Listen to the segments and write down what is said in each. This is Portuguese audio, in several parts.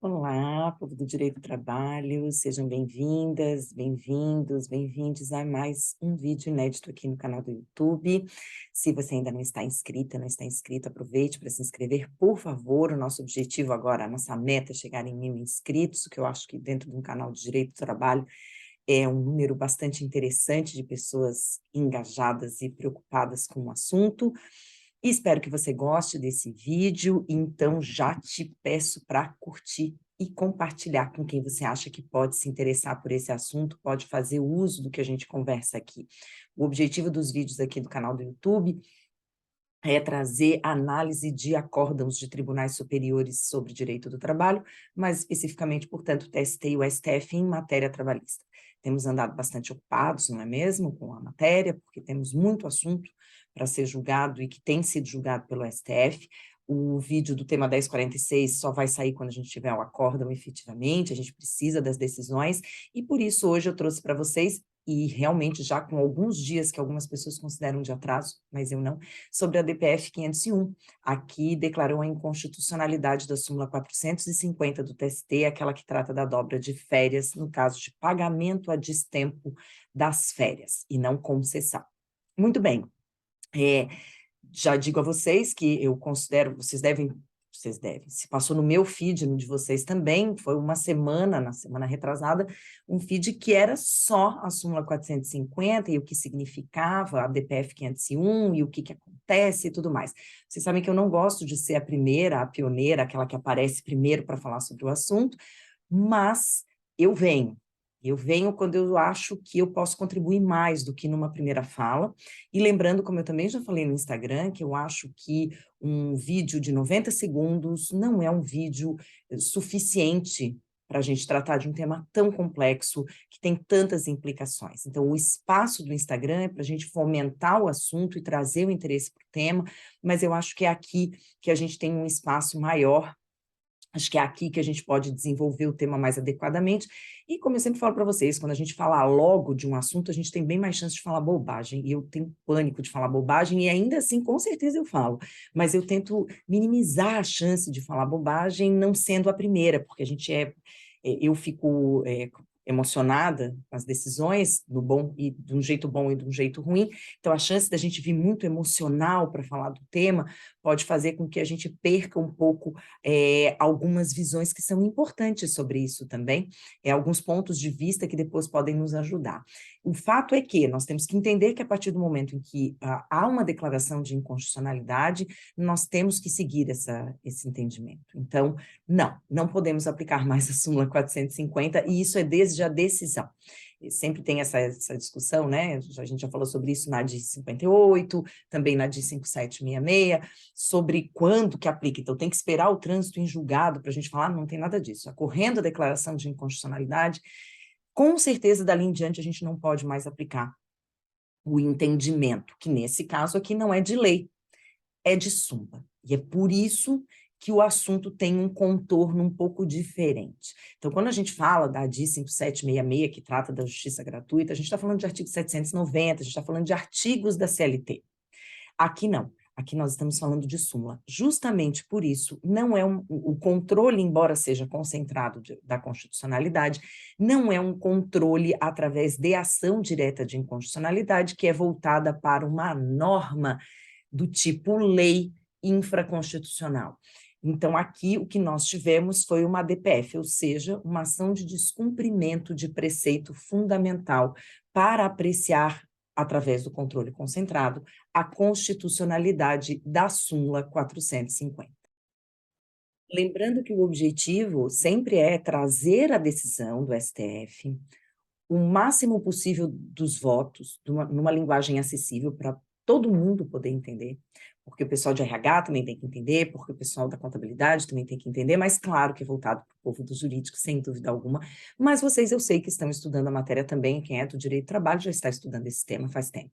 Olá, povo do Direito do Trabalho, sejam bem-vindas, bem-vindos, bem-vindes a mais um vídeo inédito aqui no canal do YouTube. Se você ainda não está inscrita, não está inscrito, aproveite para se inscrever, por favor. O nosso objetivo agora, a nossa meta é chegar em 1.000 inscritos, o que eu acho que dentro de um canal de Direito do Trabalho é um número bastante interessante de pessoas engajadas e preocupadas com o assunto. E espero que você goste desse vídeo, então já te peço para curtir e compartilhar com quem você acha que pode se interessar por esse assunto, pode fazer uso do que a gente conversa aqui. O objetivo dos vídeos aqui do canal do YouTube é trazer análise de acórdãos de tribunais superiores sobre direito do trabalho, mas especificamente, portanto, o TST e o STF em matéria trabalhista. Temos andado bastante ocupados, não é mesmo, com a matéria, porque temos muito assunto para ser julgado e que tem sido julgado pelo STF. O vídeo do tema 1046 só vai sair quando a gente tiver o acórdão efetivamente, a gente precisa das decisões, e por isso hoje eu trouxe para vocês, e realmente já com alguns dias que algumas pessoas consideram de atraso, mas eu não, sobre a DPF 501. Aqui declarou a inconstitucionalidade da súmula 450 do TST, aquela que trata da dobra de férias, no caso de pagamento a destempo das férias, e não concessão. Muito bem. Já digo a vocês que eu considero, vocês devem, se passou no meu feed, no de vocês também, foi uma semana, na semana retrasada, um feed que era só a súmula 450 e o que significava a DPF 501 e o que acontece e tudo mais. Vocês sabem que eu não gosto de ser a primeira, a pioneira, aquela que aparece primeiro para falar sobre o assunto, mas eu venho quando eu acho que eu posso contribuir mais do que numa primeira fala, e lembrando, como eu também já falei no Instagram, que eu acho que um vídeo de 90 segundos não é um vídeo suficiente para a gente tratar de um tema tão complexo, que tem tantas implicações. Então, o espaço do Instagram é para a gente fomentar o assunto e trazer o interesse para o tema, mas eu acho que é aqui que a gente tem um espaço maior. Acho que é aqui que a gente pode desenvolver o tema mais adequadamente. E como eu sempre falo para vocês, quando a gente fala logo de um assunto, a gente tem bem mais chance de falar bobagem. E eu tenho pânico de falar bobagem, e ainda assim, com certeza eu falo. Mas eu tento minimizar a chance de falar bobagem, não sendo a primeira, porque eu fico emocionada com as decisões, do bom e de um jeito bom e de um jeito ruim. Então, a chance da gente vir muito emocional para falar do tema pode fazer com que a gente perca um pouco algumas visões que são importantes sobre isso também, alguns pontos de vista que depois podem nos ajudar. O fato é que nós temos que entender que a partir do momento em que há uma declaração de inconstitucionalidade, nós temos que seguir esse entendimento. Então, não podemos aplicar mais a súmula 450, e isso é desde a decisão. E sempre tem essa discussão, né? A gente já falou sobre isso na DI 58, também na DI 5766, sobre quando que aplica. Então, tem que esperar o trânsito em julgado para a gente falar, não tem nada disso. Ocorrendo a declaração de inconstitucionalidade, com certeza, dali em diante, a gente não pode mais aplicar o entendimento, que nesse caso aqui não é de lei, é de súmula. E é por isso que o assunto tem um contorno um pouco diferente. Então, quando a gente fala da DI 5766, que trata da justiça gratuita, a gente está falando de artigo 790, a gente está falando de artigos da CLT. Aqui não. Aqui nós estamos falando de súmula. Justamente por isso, não é o controle, embora seja concentrado da constitucionalidade, não é um controle através de ação direta de inconstitucionalidade que é voltada para uma norma do tipo lei infraconstitucional. Então, aqui o que nós tivemos foi uma DPF, ou seja, uma ação de descumprimento de preceito fundamental para apreciar, através do controle concentrado, a constitucionalidade da súmula 450. Lembrando que o objetivo sempre é trazer a decisão do STF, o máximo possível dos votos, numa linguagem acessível para todo mundo poder entender, porque o pessoal de RH também tem que entender, porque o pessoal da contabilidade também tem que entender, mas claro que é voltado para o povo do jurídico, sem dúvida alguma, mas vocês, eu sei que estão estudando a matéria também, quem é do direito do trabalho já está estudando esse tema faz tempo.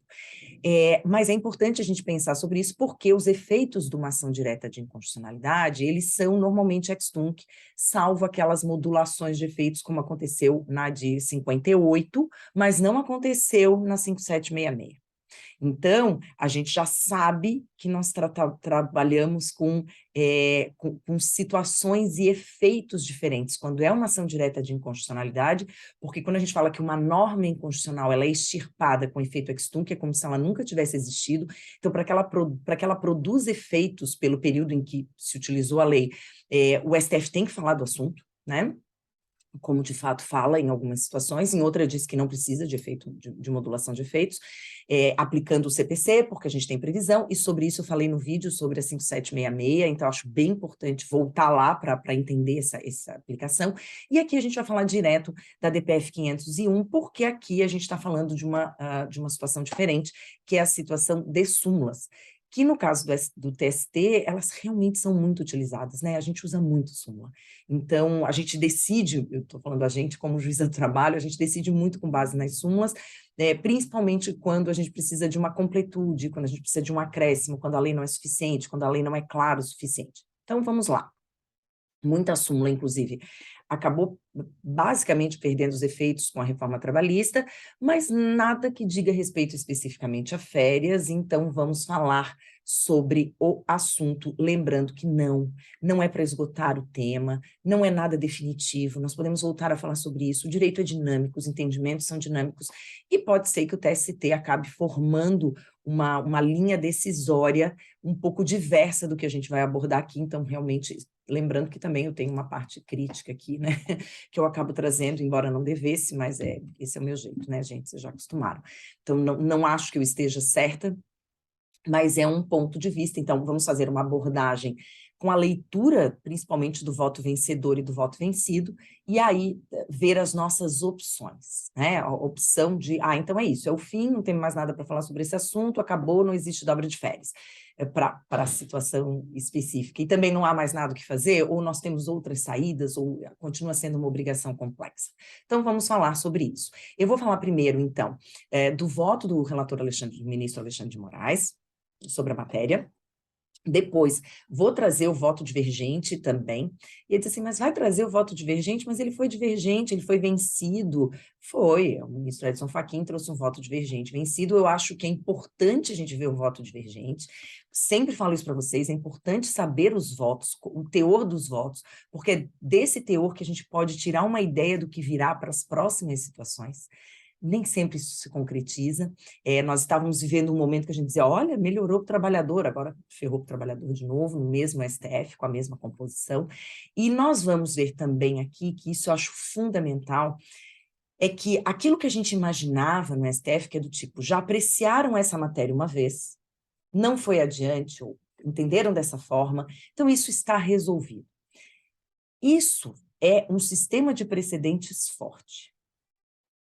Mas é importante a gente pensar sobre isso, porque os efeitos de uma ação direta de inconstitucionalidade, eles são normalmente ex-tunc, salvo aquelas modulações de efeitos, como aconteceu na de 58, mas não aconteceu na 5766. Então, a gente já sabe que nós trabalhamos com situações e efeitos diferentes, quando é uma ação direta de inconstitucionalidade, porque quando a gente fala que uma norma inconstitucional ela é extirpada com efeito ex tunc, é como se ela nunca tivesse existido. Então, para que ela produza efeitos pelo período em que se utilizou a lei, o STF tem que falar do assunto, né? Como de fato fala em algumas situações, em outra diz que não precisa de efeito de modulação de efeitos, aplicando o CPC, porque a gente tem previsão, e sobre isso eu falei no vídeo sobre a 5766, então acho bem importante voltar lá para entender essa aplicação. E aqui a gente vai falar direto da DPF 501, porque aqui a gente está falando de uma situação diferente, que é a situação de súmulas, que no caso do TST, elas realmente são muito utilizadas, né? A gente usa muito súmula. Então, a gente decide, eu estou falando a gente como juíza do trabalho, a gente decide muito com base nas súmulas, principalmente quando a gente precisa de uma completude, quando a gente precisa de um acréscimo, quando a lei não é suficiente, quando a lei não é clara o suficiente. Então, vamos lá. Muita súmula, inclusive, acabou basicamente perdendo os efeitos com a reforma trabalhista, mas nada que diga respeito especificamente a férias, então vamos falar sobre o assunto, lembrando que não é para esgotar o tema, não é nada definitivo, nós podemos voltar a falar sobre isso, o direito é dinâmico, os entendimentos são dinâmicos, e pode ser que o TST acabe formando uma linha decisória um pouco diversa do que a gente vai abordar aqui, então realmente, lembrando que também eu tenho uma parte crítica aqui, né, que eu acabo trazendo, embora não devesse, mas esse é o meu jeito, né, gente, vocês já acostumaram. Então, não acho que eu esteja certa, mas é um ponto de vista, então vamos fazer uma abordagem com a leitura, principalmente do voto vencedor e do voto vencido, e aí ver as nossas opções, né? A opção de, então é isso, é o fim, não tem mais nada para falar sobre esse assunto, acabou, não existe dobra de férias, para a situação específica. E também não há mais nada o que fazer, ou nós temos outras saídas, ou continua sendo uma obrigação complexa. Então vamos falar sobre isso. Eu vou falar primeiro, então, do voto do relator do ministro Alexandre de Moraes, sobre a matéria. Depois, vou trazer o voto divergente também. E ele disse assim, mas vai trazer o voto divergente? Mas ele foi divergente, ele foi vencido. Foi, o ministro Edson Fachin trouxe um voto divergente. Vencido, eu acho que é importante a gente ver o voto divergente. Sempre falo isso para vocês, é importante saber os votos, o teor dos votos, porque é desse teor que a gente pode tirar uma ideia do que virá para as próximas situações. Nem sempre isso se concretiza. Nós estávamos vivendo um momento que a gente dizia, olha, melhorou para o trabalhador, agora ferrou para o trabalhador de novo, no mesmo STF, com a mesma composição. E nós vamos ver também aqui, que isso eu acho fundamental, é que aquilo que a gente imaginava no STF, que é do tipo, já apreciaram essa matéria uma vez, não foi adiante, ou entenderam dessa forma, então isso está resolvido. Isso é um sistema de precedentes forte.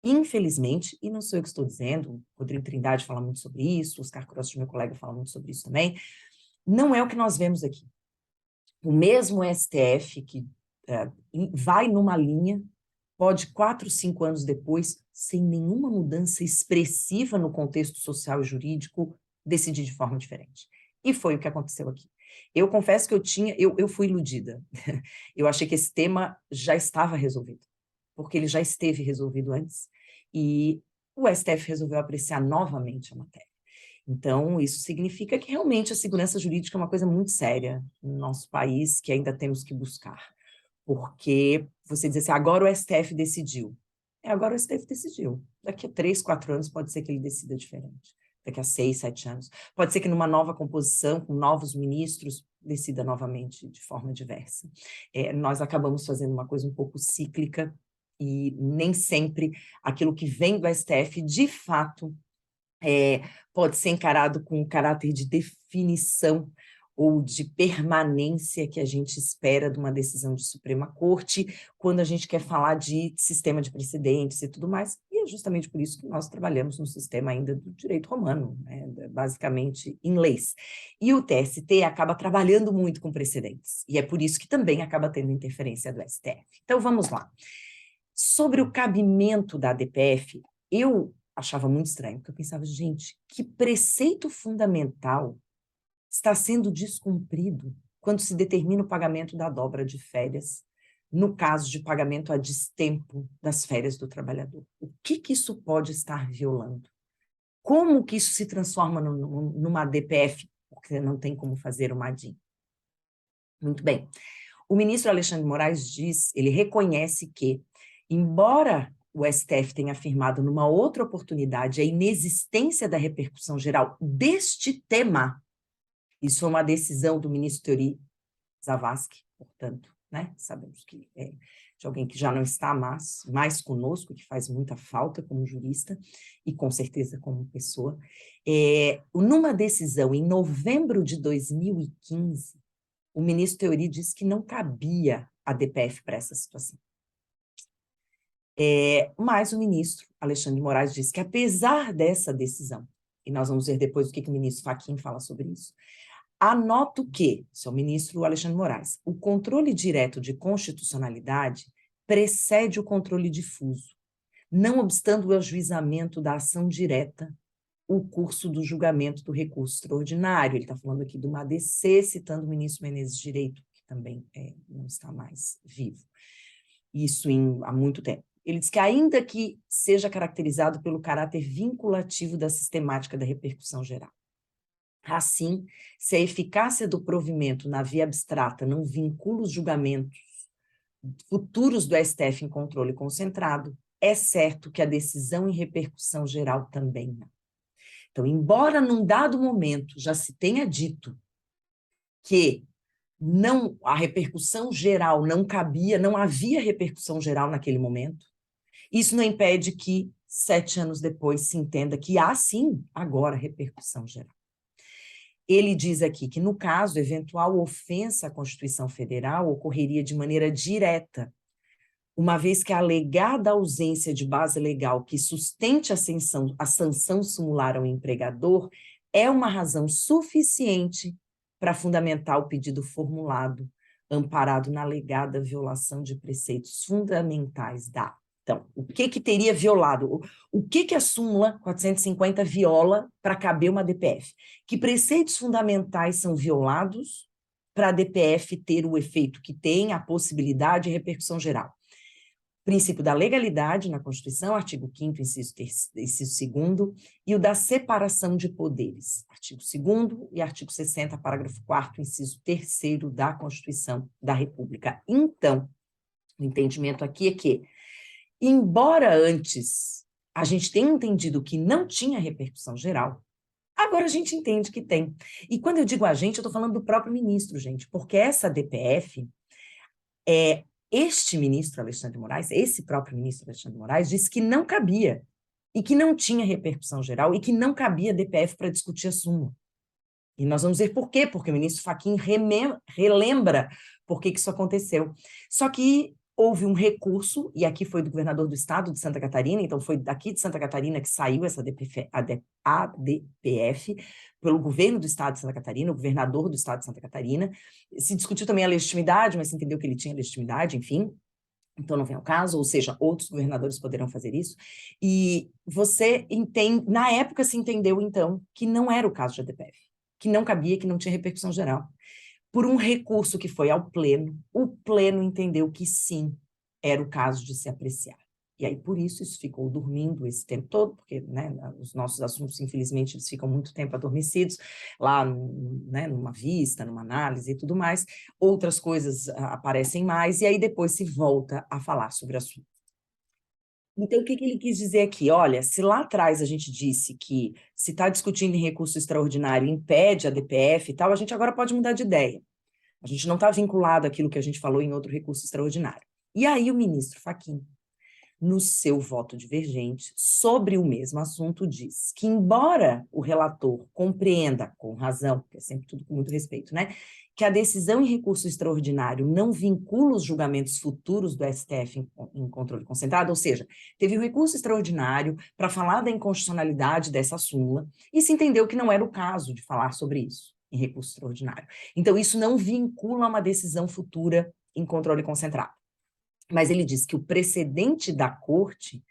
Infelizmente, e não sou eu que estou dizendo, o Rodrigo Trindade fala muito sobre isso, Oscar Cross, meu colega, fala muito sobre isso também, não é o que nós vemos aqui. O mesmo STF que vai numa linha, pode 4, 5 anos depois, sem nenhuma mudança expressiva no contexto social e jurídico, decidir de forma diferente. E foi o que aconteceu aqui. Eu confesso que eu fui iludida. Eu achei que esse tema já estava resolvido, porque ele já esteve resolvido antes, e o STF resolveu apreciar novamente a matéria. Então, isso significa que realmente a segurança jurídica é uma coisa muito séria no nosso país, que ainda temos que buscar. Porque você diz assim, agora o STF decidiu. Agora o STF decidiu. Daqui a 3, 4 anos pode ser que ele decida diferente. Daqui a 6, 7 anos. Pode ser que numa nova composição, com novos ministros, decida novamente de forma diversa. Nós acabamos fazendo uma coisa um pouco cíclica e nem sempre aquilo que vem do STF, de fato, pode ser encarado com um caráter de definição ou de permanência que a gente espera de uma decisão de Suprema Corte, quando a gente quer falar de sistema de precedentes e tudo mais, e é justamente por isso que nós trabalhamos no sistema ainda do direito romano, né, basicamente em leis. E o TST acaba trabalhando muito com precedentes, e é por isso que também acaba tendo interferência do STF. Então, vamos lá. Sobre o cabimento da DPF, eu achava muito estranho, porque eu pensava, gente, que preceito fundamental está sendo descumprido quando se determina o pagamento da dobra de férias, no caso de pagamento a destempo das férias do trabalhador. O que isso pode estar violando? Como que isso se transforma numa DPF? Porque não tem como fazer uma ADIM. Muito bem. O ministro Alexandre de Moraes diz, ele reconhece que, embora o STF tenha afirmado numa outra oportunidade a inexistência da repercussão geral deste tema, isso é uma decisão do ministro Teori Zavascki, portanto, né? Sabemos que é de alguém que já não está mais conosco, que faz muita falta como jurista e com certeza como pessoa. Numa decisão em novembro de 2015, o ministro Teori disse que não cabia a DPF para essa situação. Mas o ministro Alexandre de Moraes disse que, apesar dessa decisão, e nós vamos ver depois o que o ministro Fachin fala sobre isso, anoto que, seu ministro Alexandre de Moraes, o controle direto de constitucionalidade precede o controle difuso, não obstando o ajuizamento da ação direta, o curso do julgamento do recurso extraordinário. Ele está falando aqui do ADC, citando o ministro Menezes Direito, que também não está mais vivo. Isso há muito tempo. Ele diz que, ainda que seja caracterizado pelo caráter vinculativo da sistemática da repercussão geral. Assim, se a eficácia do provimento na via abstrata não vincula os julgamentos futuros do STF em controle concentrado, é certo que a decisão em repercussão geral também não. Então, embora num dado momento já se tenha dito que a repercussão geral não cabia, não havia repercussão geral naquele momento, isso não impede que 7 anos depois se entenda que há sim agora repercussão geral. Ele diz aqui que, no caso, eventual ofensa à Constituição Federal ocorreria de maneira direta, uma vez que a alegada ausência de base legal que sustente a sanção similar ao empregador é uma razão suficiente para fundamentar o pedido formulado, amparado na alegada violação de preceitos fundamentais da... Então, o que teria violado? O que a súmula 450 viola para caber uma DPF? Que preceitos fundamentais são violados para a DPF ter o efeito que tem, a possibilidade de repercussão geral? Princípio da legalidade na Constituição, artigo 5º, inciso 2º, e o da separação de poderes, artigo 2º e artigo 60, parágrafo 4º, inciso 3º da Constituição da República. Então, o entendimento aqui é que, embora antes a gente tenha entendido que não tinha repercussão geral, agora a gente entende que tem. E quando eu digo a gente, eu estou falando do próprio ministro, gente, porque essa DPF este ministro Alexandre de Moraes, esse próprio ministro Alexandre de Moraes, disse que não cabia, e que não tinha repercussão geral, e que não cabia DPF para discutir a súmula. E nós vamos ver por quê, porque o ministro Fachin relembra por que isso aconteceu. Só que houve um recurso, e aqui foi do governador do estado de Santa Catarina, então foi daqui de Santa Catarina que saiu essa ADPF, pelo governo do estado de Santa Catarina, o governador do estado de Santa Catarina. Se discutiu também a legitimidade, mas se entendeu que ele tinha legitimidade, enfim. Então não vem ao caso, ou seja, outros governadores poderão fazer isso. E você entende, na época se entendeu, então, que não era o caso de ADPF, que não cabia, que não tinha repercussão geral. Por um recurso que foi ao pleno, o pleno entendeu que sim, era o caso de se apreciar. E aí, por isso ficou dormindo esse tempo todo, porque, né, os nossos assuntos, infelizmente, eles ficam muito tempo adormecidos, lá, né, numa vista, numa análise e tudo mais. Outras coisas aparecem mais, e aí depois se volta a falar sobre o assunto. Então, o que ele quis dizer aqui? Olha, se lá atrás a gente disse que se está discutindo em recurso extraordinário impede a DPF e tal, a gente agora pode mudar de ideia. A gente não está vinculado àquilo que a gente falou em outro recurso extraordinário. E aí o ministro Fachin, no seu voto divergente, sobre o mesmo assunto, diz que, embora o relator compreenda, com razão, porque é sempre tudo com muito respeito, né, que a decisão em recurso extraordinário não vincula os julgamentos futuros do STF em controle concentrado, ou seja, teve um recurso extraordinário para falar da inconstitucionalidade dessa súmula, e se entendeu que não era o caso de falar sobre isso em recurso extraordinário. Então, isso não vincula uma decisão futura em controle concentrado. Mas ele diz que o precedente da corte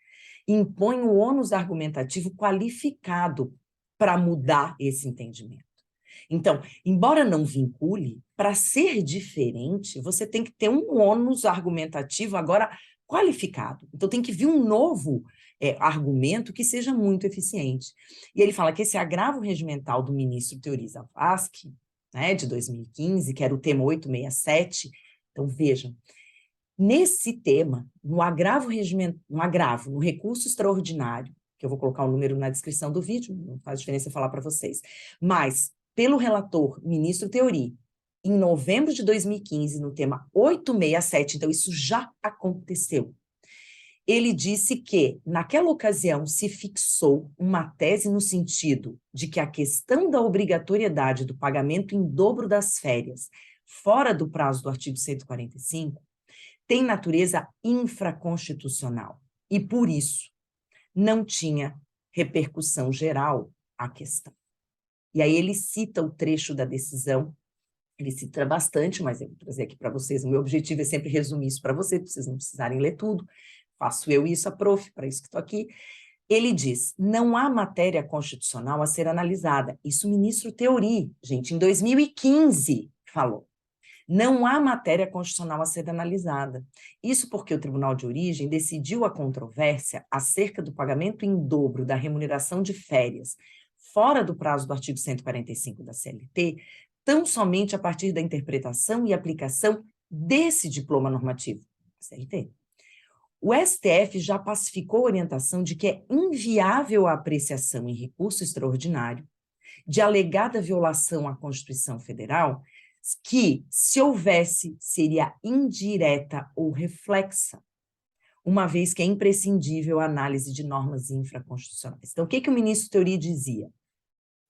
impõe o ônus argumentativo qualificado para mudar esse entendimento. Então, embora não vincule, para ser diferente, você tem que ter um ônus argumentativo agora qualificado. Então, tem que vir um novo argumento que seja muito eficiente. E ele fala que esse agravo regimental do ministro Teori Zavascki, né, de 2015, que era o tema 867, então vejam, nesse tema, no recurso extraordinário, que eu vou colocar o número na descrição do vídeo, não faz diferença eu falar para vocês, mas pelo relator, ministro Teori, em novembro de 2015, no tema 867, então isso já aconteceu. Ele disse que, naquela ocasião, se fixou uma tese no sentido de que a questão da obrigatoriedade do pagamento em dobro das férias, fora do prazo do artigo 145, tem natureza infraconstitucional e, por isso, não tinha repercussão geral a questão. E aí ele cita o trecho da decisão, ele cita bastante, mas eu vou trazer aqui para vocês, o meu objetivo é sempre resumir isso para vocês não precisarem ler tudo, faço eu isso, a prof, para isso que estou aqui. Ele diz, não há matéria constitucional a ser analisada. Isso o ministro Teori, gente, em 2015, falou. Não há matéria constitucional a ser analisada. Isso porque o Tribunal de Origem decidiu a controvérsia acerca do pagamento em dobro da remuneração de férias, fora do prazo do artigo 145 da CLT, tão somente a partir da interpretação e aplicação desse diploma normativo, CLT. O STF já pacificou a orientação de que é inviável a apreciação em recurso extraordinário de alegada violação à Constituição Federal, que, se houvesse, seria indireta ou reflexa, uma vez que é imprescindível a análise de normas infraconstitucionais. Então, o que o ministro Teori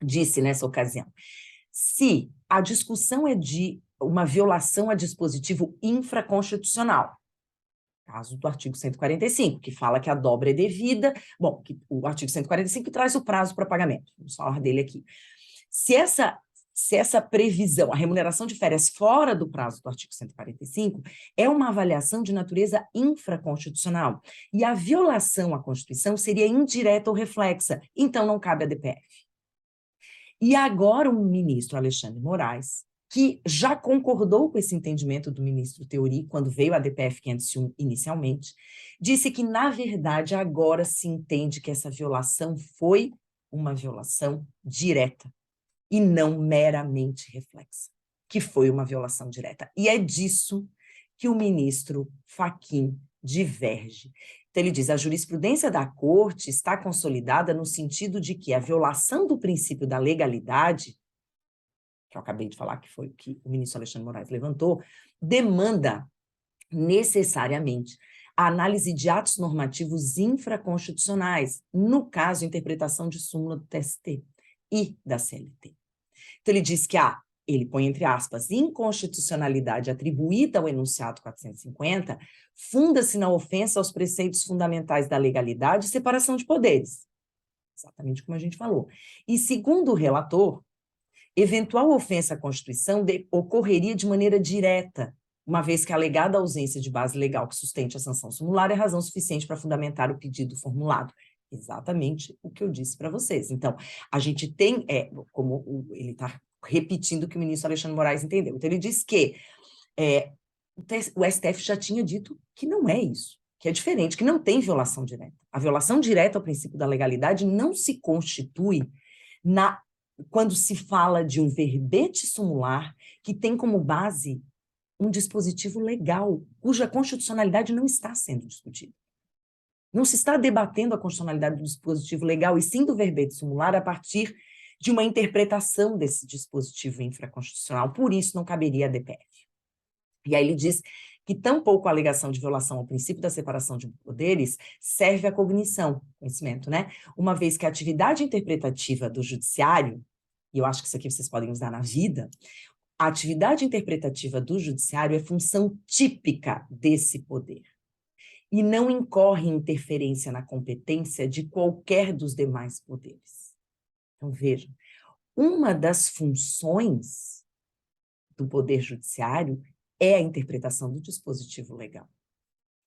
disse nessa ocasião? Se a discussão é de uma violação a dispositivo infraconstitucional, caso do artigo 145, que fala que a dobra é devida, bom, o artigo 145 traz o prazo para pagamento, vamos falar dele aqui. Se essa previsão, a remuneração de férias fora do prazo do artigo 145, é uma avaliação de natureza infraconstitucional, e a violação à Constituição seria indireta ou reflexa, então não cabe a DPF. E agora o ministro Alexandre Moraes, que já concordou com esse entendimento do ministro Teori, quando veio a DPF 501 inicialmente, disse que, na verdade, agora se entende que essa violação foi uma violação direta e não meramente reflexa, que foi uma violação direta. E é disso que o ministro Fachin diverge. Então, ele diz, a jurisprudência da Corte está consolidada no sentido de que a violação do princípio da legalidade, que eu acabei de falar que foi o que o ministro Alexandre Moraes levantou, demanda necessariamente a análise de atos normativos infraconstitucionais, no caso, interpretação de súmula do TST e da CLT. Então, ele diz que ele põe entre aspas, inconstitucionalidade atribuída ao enunciado 450, funda-se na ofensa aos preceitos fundamentais da legalidade e separação de poderes. Exatamente como a gente falou. E, segundo o relator, eventual ofensa à Constituição ocorreria de maneira direta, uma vez que a alegada ausência de base legal que sustente a sanção sumular é razão suficiente para fundamentar o pedido formulado. Exatamente o que eu disse para vocês. Então, a gente tem, como ele está repetindo o que o ministro Alexandre Moraes entendeu. Então, ele diz que o STF já tinha dito que não é isso, que é diferente, que não tem violação direta. A violação direta ao princípio da legalidade não se constitui quando se fala de um verbete sumular que tem como base um dispositivo legal, cuja constitucionalidade não está sendo discutida. Não se está debatendo a constitucionalidade do dispositivo legal, e sim do verbete sumular a partir de uma interpretação desse dispositivo infraconstitucional. Por isso, não caberia a DPF. E aí ele diz que tampouco a alegação de violação ao princípio da separação de poderes serve à cognição, conhecimento, né? Uma vez que a atividade interpretativa do judiciário, e eu acho que isso aqui vocês podem usar na vida, a atividade interpretativa do judiciário é função típica desse poder e não incorre em interferência na competência de qualquer dos demais poderes. Então, vejam, uma das funções do poder judiciário é a interpretação do dispositivo legal.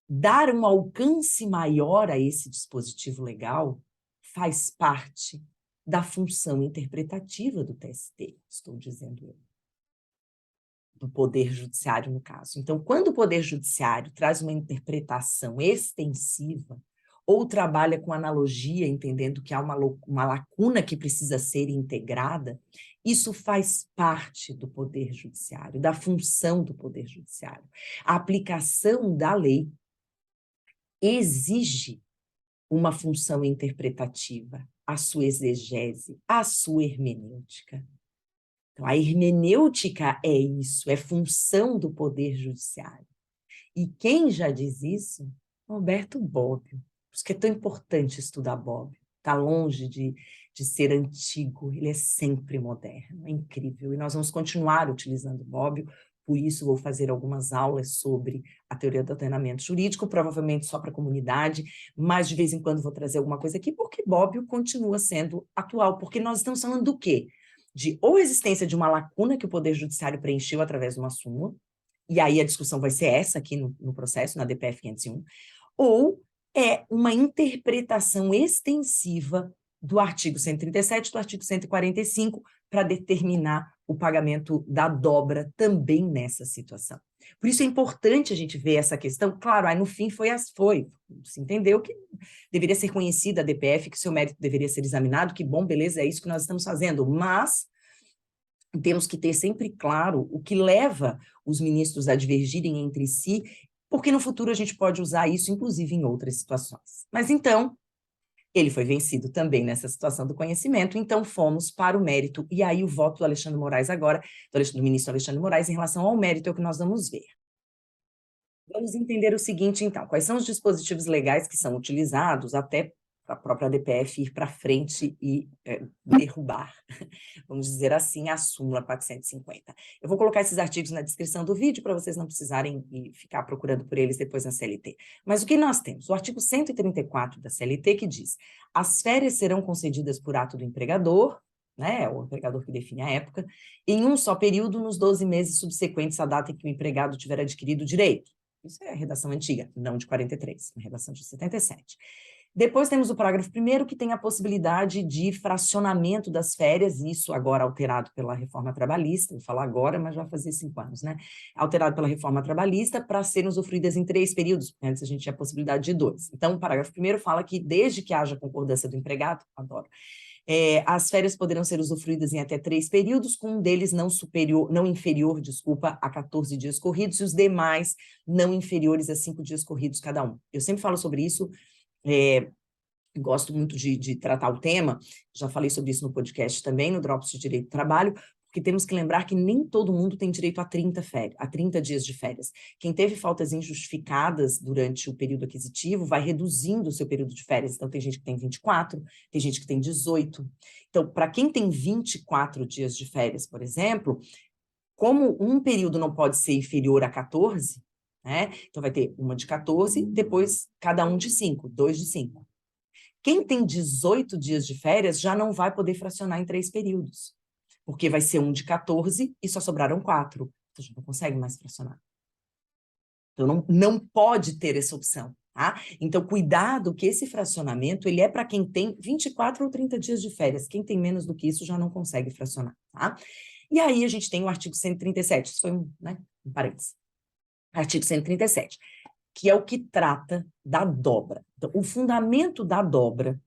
Dar um alcance maior a esse dispositivo legal faz parte da função interpretativa do TST, estou dizendo eu. Do Poder Judiciário, no caso. Então, quando o Poder Judiciário traz uma interpretação extensiva, ou trabalha com analogia, entendendo que há uma lacuna que precisa ser integrada, isso faz parte do Poder Judiciário, da função do Poder Judiciário. A aplicação da lei exige uma função interpretativa, a sua exegese, a sua hermenêutica. Então, a hermenêutica é isso, é função do Poder Judiciário. E quem já diz isso? Roberto Bobbio. Por isso que é tão importante estudar Bobbio. Está longe de ser antigo, ele é sempre moderno, é incrível. E nós vamos continuar utilizando Bobbio, por isso vou fazer algumas aulas sobre a teoria do ordenamento jurídico, provavelmente só para a comunidade, mas de vez em quando vou trazer alguma coisa aqui, porque Bobbio continua sendo atual, porque nós estamos falando do quê? De ou existência de uma lacuna que o Poder Judiciário preencheu através de uma súmula, e aí a discussão vai ser essa aqui no processo, na DPF 501, ou é uma interpretação extensiva do artigo 137, do artigo 145, para determinar o pagamento da dobra também nessa situação. Por isso é importante a gente ver essa questão. Claro, aí no fim se entendeu que deveria ser conhecida a DPF, que seu mérito deveria ser examinado, que bom, beleza, é isso que nós estamos fazendo, mas temos que ter sempre claro o que leva os ministros a divergirem entre si, porque no futuro a gente pode usar isso, inclusive, em outras situações. Mas então, ele foi vencido também nessa situação do conhecimento, então fomos para o mérito, e aí o voto do Alexandre Moraes agora, do ministro Alexandre Moraes, em relação ao mérito, é o que nós vamos ver. Vamos entender o seguinte, então, quais são os dispositivos legais que são utilizados até a própria DPF ir para frente e derrubar, vamos dizer assim, a súmula 450. Eu vou colocar esses artigos na descrição do vídeo para vocês não precisarem ficar procurando por eles depois na CLT. Mas o que nós temos? O artigo 134 da CLT que diz: as férias serão concedidas por ato do empregador, né, o empregador que define a época, em um só período nos 12 meses subsequentes à data em que o empregado tiver adquirido o direito. Isso é a redação antiga, não de 43, a redação de 77. Depois temos o parágrafo 1º, que tem a possibilidade de fracionamento das férias, isso agora alterado pela reforma trabalhista, vou falar agora, mas já fazia 5 anos, né? Alterado pela reforma trabalhista para serem usufruídas em 3 períodos, antes a gente tinha a possibilidade de 2. Então, o parágrafo 1º fala que, desde que haja concordância do empregado, adoro, as férias poderão ser usufruídas em até 3 períodos, com um deles não inferior a 14 dias corridos, e os demais não inferiores a 5 dias corridos cada um. Eu sempre falo sobre isso, gosto muito de tratar o tema, já falei sobre isso no podcast também, no Drops de Direito do Trabalho, porque temos que lembrar que nem todo mundo tem direito a 30 dias de férias. Quem teve faltas injustificadas durante o período aquisitivo vai reduzindo o seu período de férias. Então, tem gente que tem 24, tem gente que tem 18. Então, para quem tem 24 dias de férias, por exemplo, como um período não pode ser inferior a 14, né? Então, vai ter uma de 14, depois cada um de 5, 2 de 5. Quem tem 18 dias de férias já não vai poder fracionar em 3 períodos, porque vai ser um de 14 e só sobraram 4. Então, já não consegue mais fracionar. Então, não pode ter essa opção, tá? Então, cuidado que esse fracionamento, ele é para quem tem 24 ou 30 dias de férias. Quem tem menos do que isso já não consegue fracionar, tá? E aí, a gente tem o artigo 137, isso foi um parênteses. Artigo 137, que é o que trata da dobra. Então, o fundamento da dobra,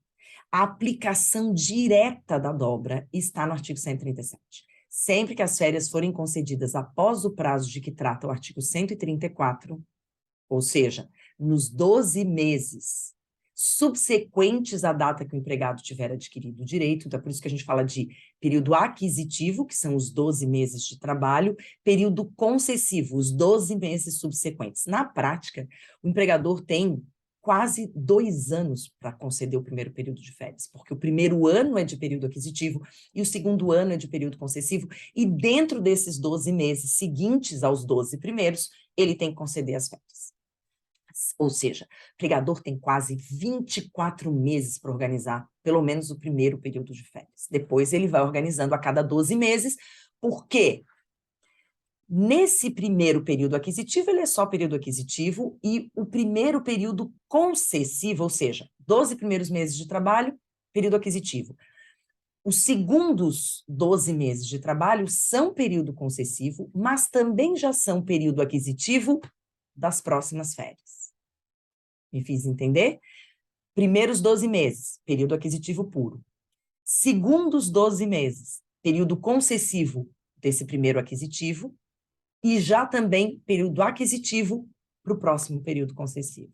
a aplicação direta da dobra, está no artigo 137. Sempre que as férias forem concedidas após o prazo de que trata o artigo 134, ou seja, nos 12 meses subsequentes à data que o empregado tiver adquirido o direito, então é por isso que a gente fala de período aquisitivo, que são os 12 meses de trabalho, período concessivo, os 12 meses subsequentes. Na prática, o empregador tem quase 2 anos para conceder o primeiro período de férias, porque o primeiro ano é de período aquisitivo e o segundo ano é de período concessivo, e dentro desses 12 meses seguintes aos 12 primeiros, ele tem que conceder as férias. Ou seja, o empregador tem quase 24 meses para organizar, pelo menos o primeiro período de férias. Depois ele vai organizando a cada 12 meses, porque nesse primeiro período aquisitivo, ele é só período aquisitivo, e o primeiro período concessivo, ou seja, 12 primeiros meses de trabalho, período aquisitivo. Os segundos 12 meses de trabalho são período concessivo, mas também já são período aquisitivo das próximas férias. Me fiz entender? Primeiros 12 meses, período aquisitivo puro. Segundos 12 meses, período concessivo desse primeiro aquisitivo, e já também período aquisitivo para o próximo período concessivo.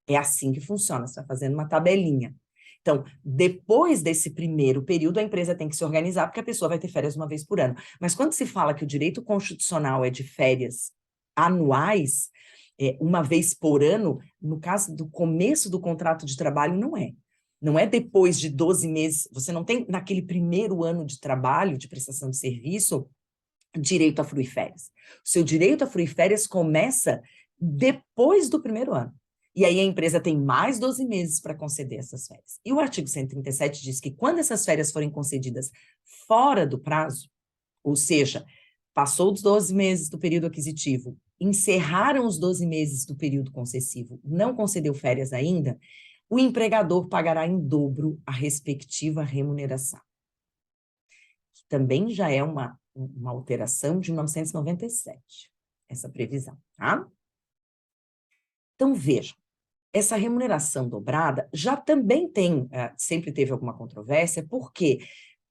É assim que funciona, você vai fazendo uma tabelinha. Então, depois desse primeiro período, a empresa tem que se organizar, porque a pessoa vai ter férias uma vez por ano. Mas quando se fala que o direito constitucional é de férias anuais, uma vez por ano, no caso do começo do contrato de trabalho, não é. Não é depois de 12 meses, você não tem naquele primeiro ano de trabalho, de prestação de serviço, direito a fruir férias. O seu direito a fruir férias começa depois do primeiro ano. E aí a empresa tem mais 12 meses para conceder essas férias. E o artigo 137 diz que quando essas férias forem concedidas fora do prazo, ou seja, passou dos 12 meses do período aquisitivo, encerraram os 12 meses do período concessivo, não concedeu férias ainda, o empregador pagará em dobro a respectiva remuneração. Que também já é uma alteração de 1997, essa previsão, tá? Então, vejam, essa remuneração dobrada já também tem, sempre teve alguma controvérsia, porque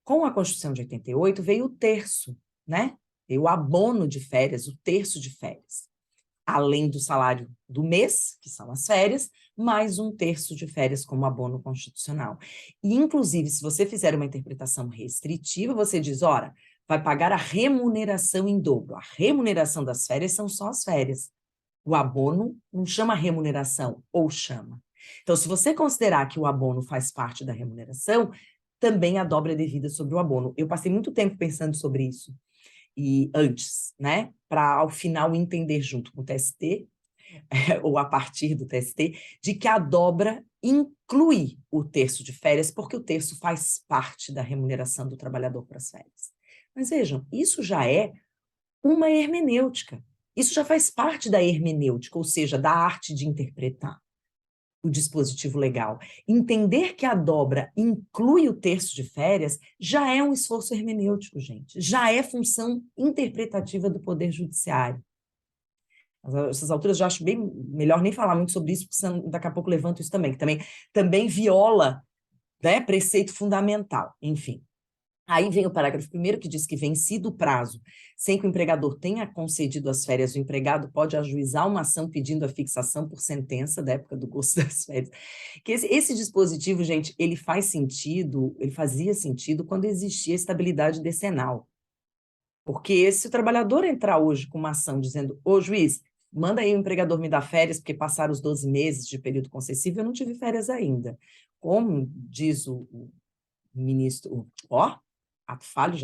com a Constituição de 88 veio o terço, né? Veio o abono de férias, o terço de férias. Além do salário do mês, que são as férias, mais um terço de férias como abono constitucional. E, inclusive, se você fizer uma interpretação restritiva, você diz, ora, vai pagar a remuneração em dobro. A remuneração das férias são só as férias. O abono não chama remuneração, ou chama. Então, se você considerar que o abono faz parte da remuneração, também a dobra é devida sobre o abono. Eu passei muito tempo pensando sobre isso. E antes, né, para ao final entender junto com o TST, ou a partir do TST, de que a dobra inclui o terço de férias, porque o terço faz parte da remuneração do trabalhador para as férias. Mas vejam, isso já é uma hermenêutica. Isso já faz parte da hermenêutica, ou seja, da arte de interpretar o dispositivo legal. Entender que a dobra inclui o terço de férias já é um esforço hermenêutico, gente. Já é função interpretativa do Poder Judiciário. Essas alturas eu já acho bem melhor nem falar muito sobre isso, porque senão daqui a pouco levanto isso também, que também viola, né, preceito fundamental, enfim. Aí vem o parágrafo 1º que diz que, vencido o prazo, sem que o empregador tenha concedido as férias, o empregado pode ajuizar uma ação pedindo a fixação por sentença da época do gozo das férias. Que esse dispositivo, gente, ele fazia sentido quando existia estabilidade decenal. Porque se o trabalhador entrar hoje com uma ação dizendo, ô juiz, manda aí o empregador me dar férias, porque passaram os 12 meses de período concessivo, eu não tive férias ainda. Como diz o ministro, ato falho,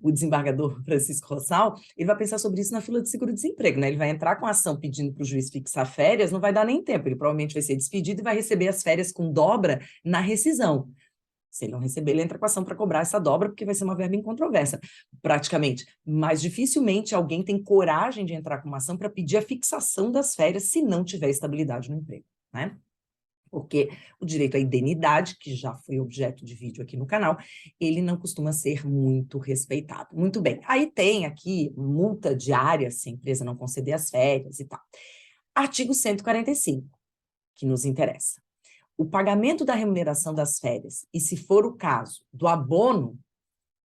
o desembargador Francisco Rossal, ele vai pensar sobre isso na fila de seguro-desemprego, né? Ele vai entrar com a ação pedindo para o juiz fixar férias, não vai dar nem tempo, ele provavelmente vai ser despedido e vai receber as férias com dobra na rescisão. Se ele não receber, ele entra com a ação para cobrar essa dobra, porque vai ser uma verba incontroversa, praticamente. Mas dificilmente alguém tem coragem de entrar com uma ação para pedir a fixação das férias se não tiver estabilidade no emprego, né? Porque o direito à indenidade, que já foi objeto de vídeo aqui no canal, ele não costuma ser muito respeitado. Muito bem, aí tem aqui multa diária se a empresa não conceder as férias e tal. Artigo 145, que nos interessa. O pagamento da remuneração das férias, e se for o caso do abono,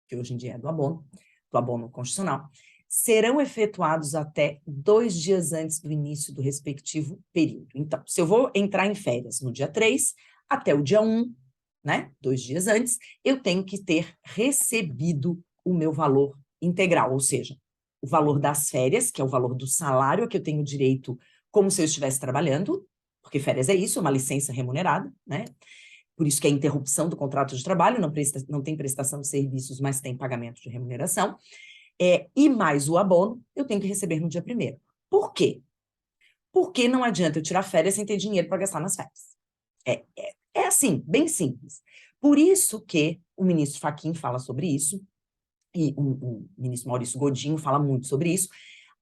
que hoje em dia é do abono constitucional, serão efetuados até 2 dias antes do início do respectivo período. Então, se eu vou entrar em férias no dia 3, até o dia 1, né, 2 dias antes, eu tenho que ter recebido o meu valor integral, ou seja, o valor das férias, que é o valor do salário a que eu tenho direito como se eu estivesse trabalhando, porque férias é isso, é uma licença remunerada, né? Por isso que é interrupção do contrato de trabalho, não tem prestação de serviços, mas tem pagamento de remuneração. E mais o abono, eu tenho que receber no dia 1º. Por quê? Porque não adianta eu tirar férias sem ter dinheiro para gastar nas férias. É assim, bem simples. Por isso que o ministro Fachin fala sobre isso, e o ministro Maurício Godinho fala muito sobre isso.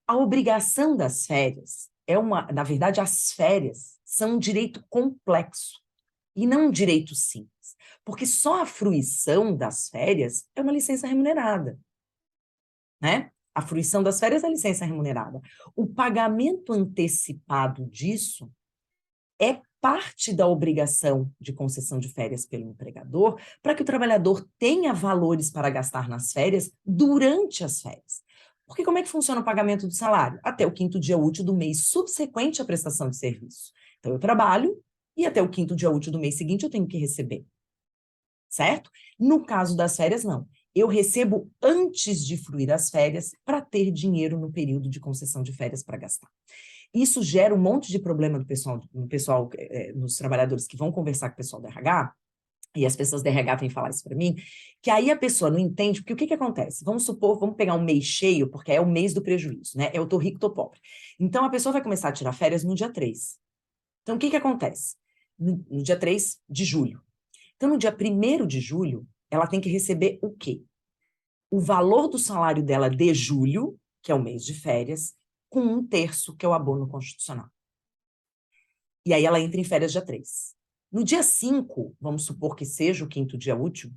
A obrigação das férias na verdade, as férias são um direito complexo e não um direito simples, porque só a fruição das férias é uma licença remunerada, né? A fruição das férias é a licença remunerada. O pagamento antecipado disso é parte da obrigação de concessão de férias pelo empregador para que o trabalhador tenha valores para gastar nas férias durante as férias. Porque como é que funciona o pagamento do salário? Até o 5º dia útil do mês subsequente à prestação de serviço. Então, eu trabalho e até o 5º dia útil do mês seguinte eu tenho que receber. Certo? No caso das férias, não. Eu recebo antes de fruir as férias para ter dinheiro no período de concessão de férias para gastar. Isso gera um monte de problema nos trabalhadores que vão conversar com o pessoal do RH, e as pessoas do RH vêm falar isso para mim, que aí a pessoa não entende, porque o que acontece? Vamos supor, vamos pegar um mês cheio, porque é o mês do prejuízo, né? Eu tô rico, tô pobre. Então, a pessoa vai começar a tirar férias no dia 3. Então, o que acontece? No dia 3 de julho. Então, no dia 1º de julho, ela tem que receber o quê? O valor do salário dela de julho, que é o mês de férias, com 1/3, que é o abono constitucional. E aí ela entra em férias dia 3. No dia 5, vamos supor que seja o 5º dia útil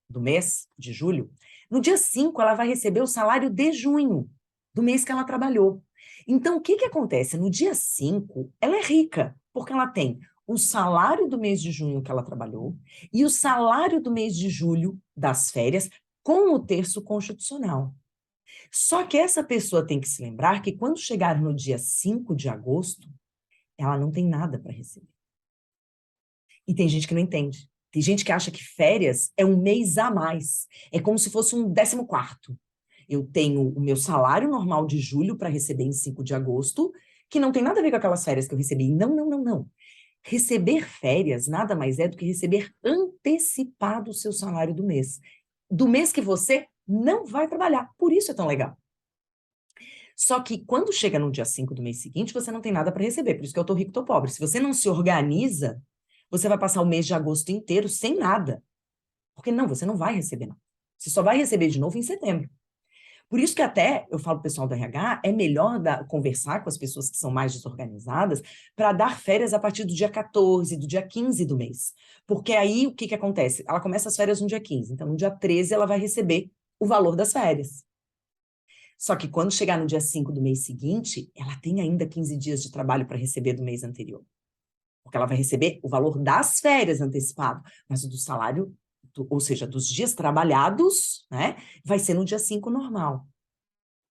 do mês de julho, no dia 5 ela vai receber o salário de junho, do mês que ela trabalhou. Então, o que acontece? No dia 5, ela é rica, porque ela tem o salário do mês de junho que ela trabalhou e o salário do mês de julho das férias com o 1/3 constitucional. Só que essa pessoa tem que se lembrar que quando chegar no dia 5 de agosto, ela não tem nada para receber. E tem gente que não entende. Tem gente que acha que férias é um mês a mais. É como se fosse um 14º. Eu tenho o meu salário normal de julho para receber em 5 de agosto, que não tem nada a ver com aquelas férias que eu recebi. Não, não, não, não. Receber férias nada mais é do que receber antecipado o seu salário do mês. Do mês que você não vai trabalhar. Por isso é tão legal. Só que quando chega no dia 5 do mês seguinte, você não tem nada para receber. Por isso que eu tô rico, tô pobre. Se você não se organiza, você vai passar o mês de agosto inteiro sem nada. Porque não, você não vai receber nada. Você só vai receber de novo em setembro. Por isso que até, eu falo pro pessoal do RH, é melhor conversar com as pessoas que são mais desorganizadas para dar férias a partir do dia 14, do dia 15 do mês. Porque aí, o que acontece? Ela começa as férias no dia 15. Então, no dia 13, ela vai receber o valor das férias. Só que quando chegar no dia 5 do mês seguinte, ela tem ainda 15 dias de trabalho para receber do mês anterior. Porque ela vai receber o valor das férias antecipado, mas o do salário, ou seja, dos dias trabalhados, né, vai ser no dia 5 normal.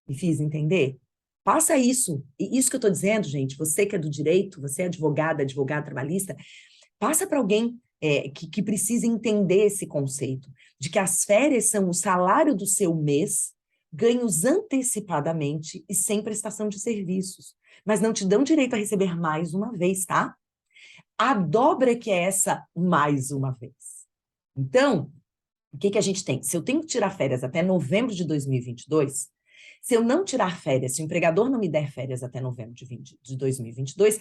Me fiz entender? Passa isso. E isso que eu estou dizendo, gente, você que é do direito, você é advogado trabalhista, passa para alguém que precisa entender esse conceito, de que as férias são o salário do seu mês, ganhos antecipadamente e sem prestação de serviços. Mas não te dão direito a receber mais uma vez, tá? A dobra que é essa mais uma vez. Então, o que a gente tem? Se eu tenho que tirar férias até novembro de 2022, se eu não tirar férias, se o empregador não me der férias até novembro de 2022,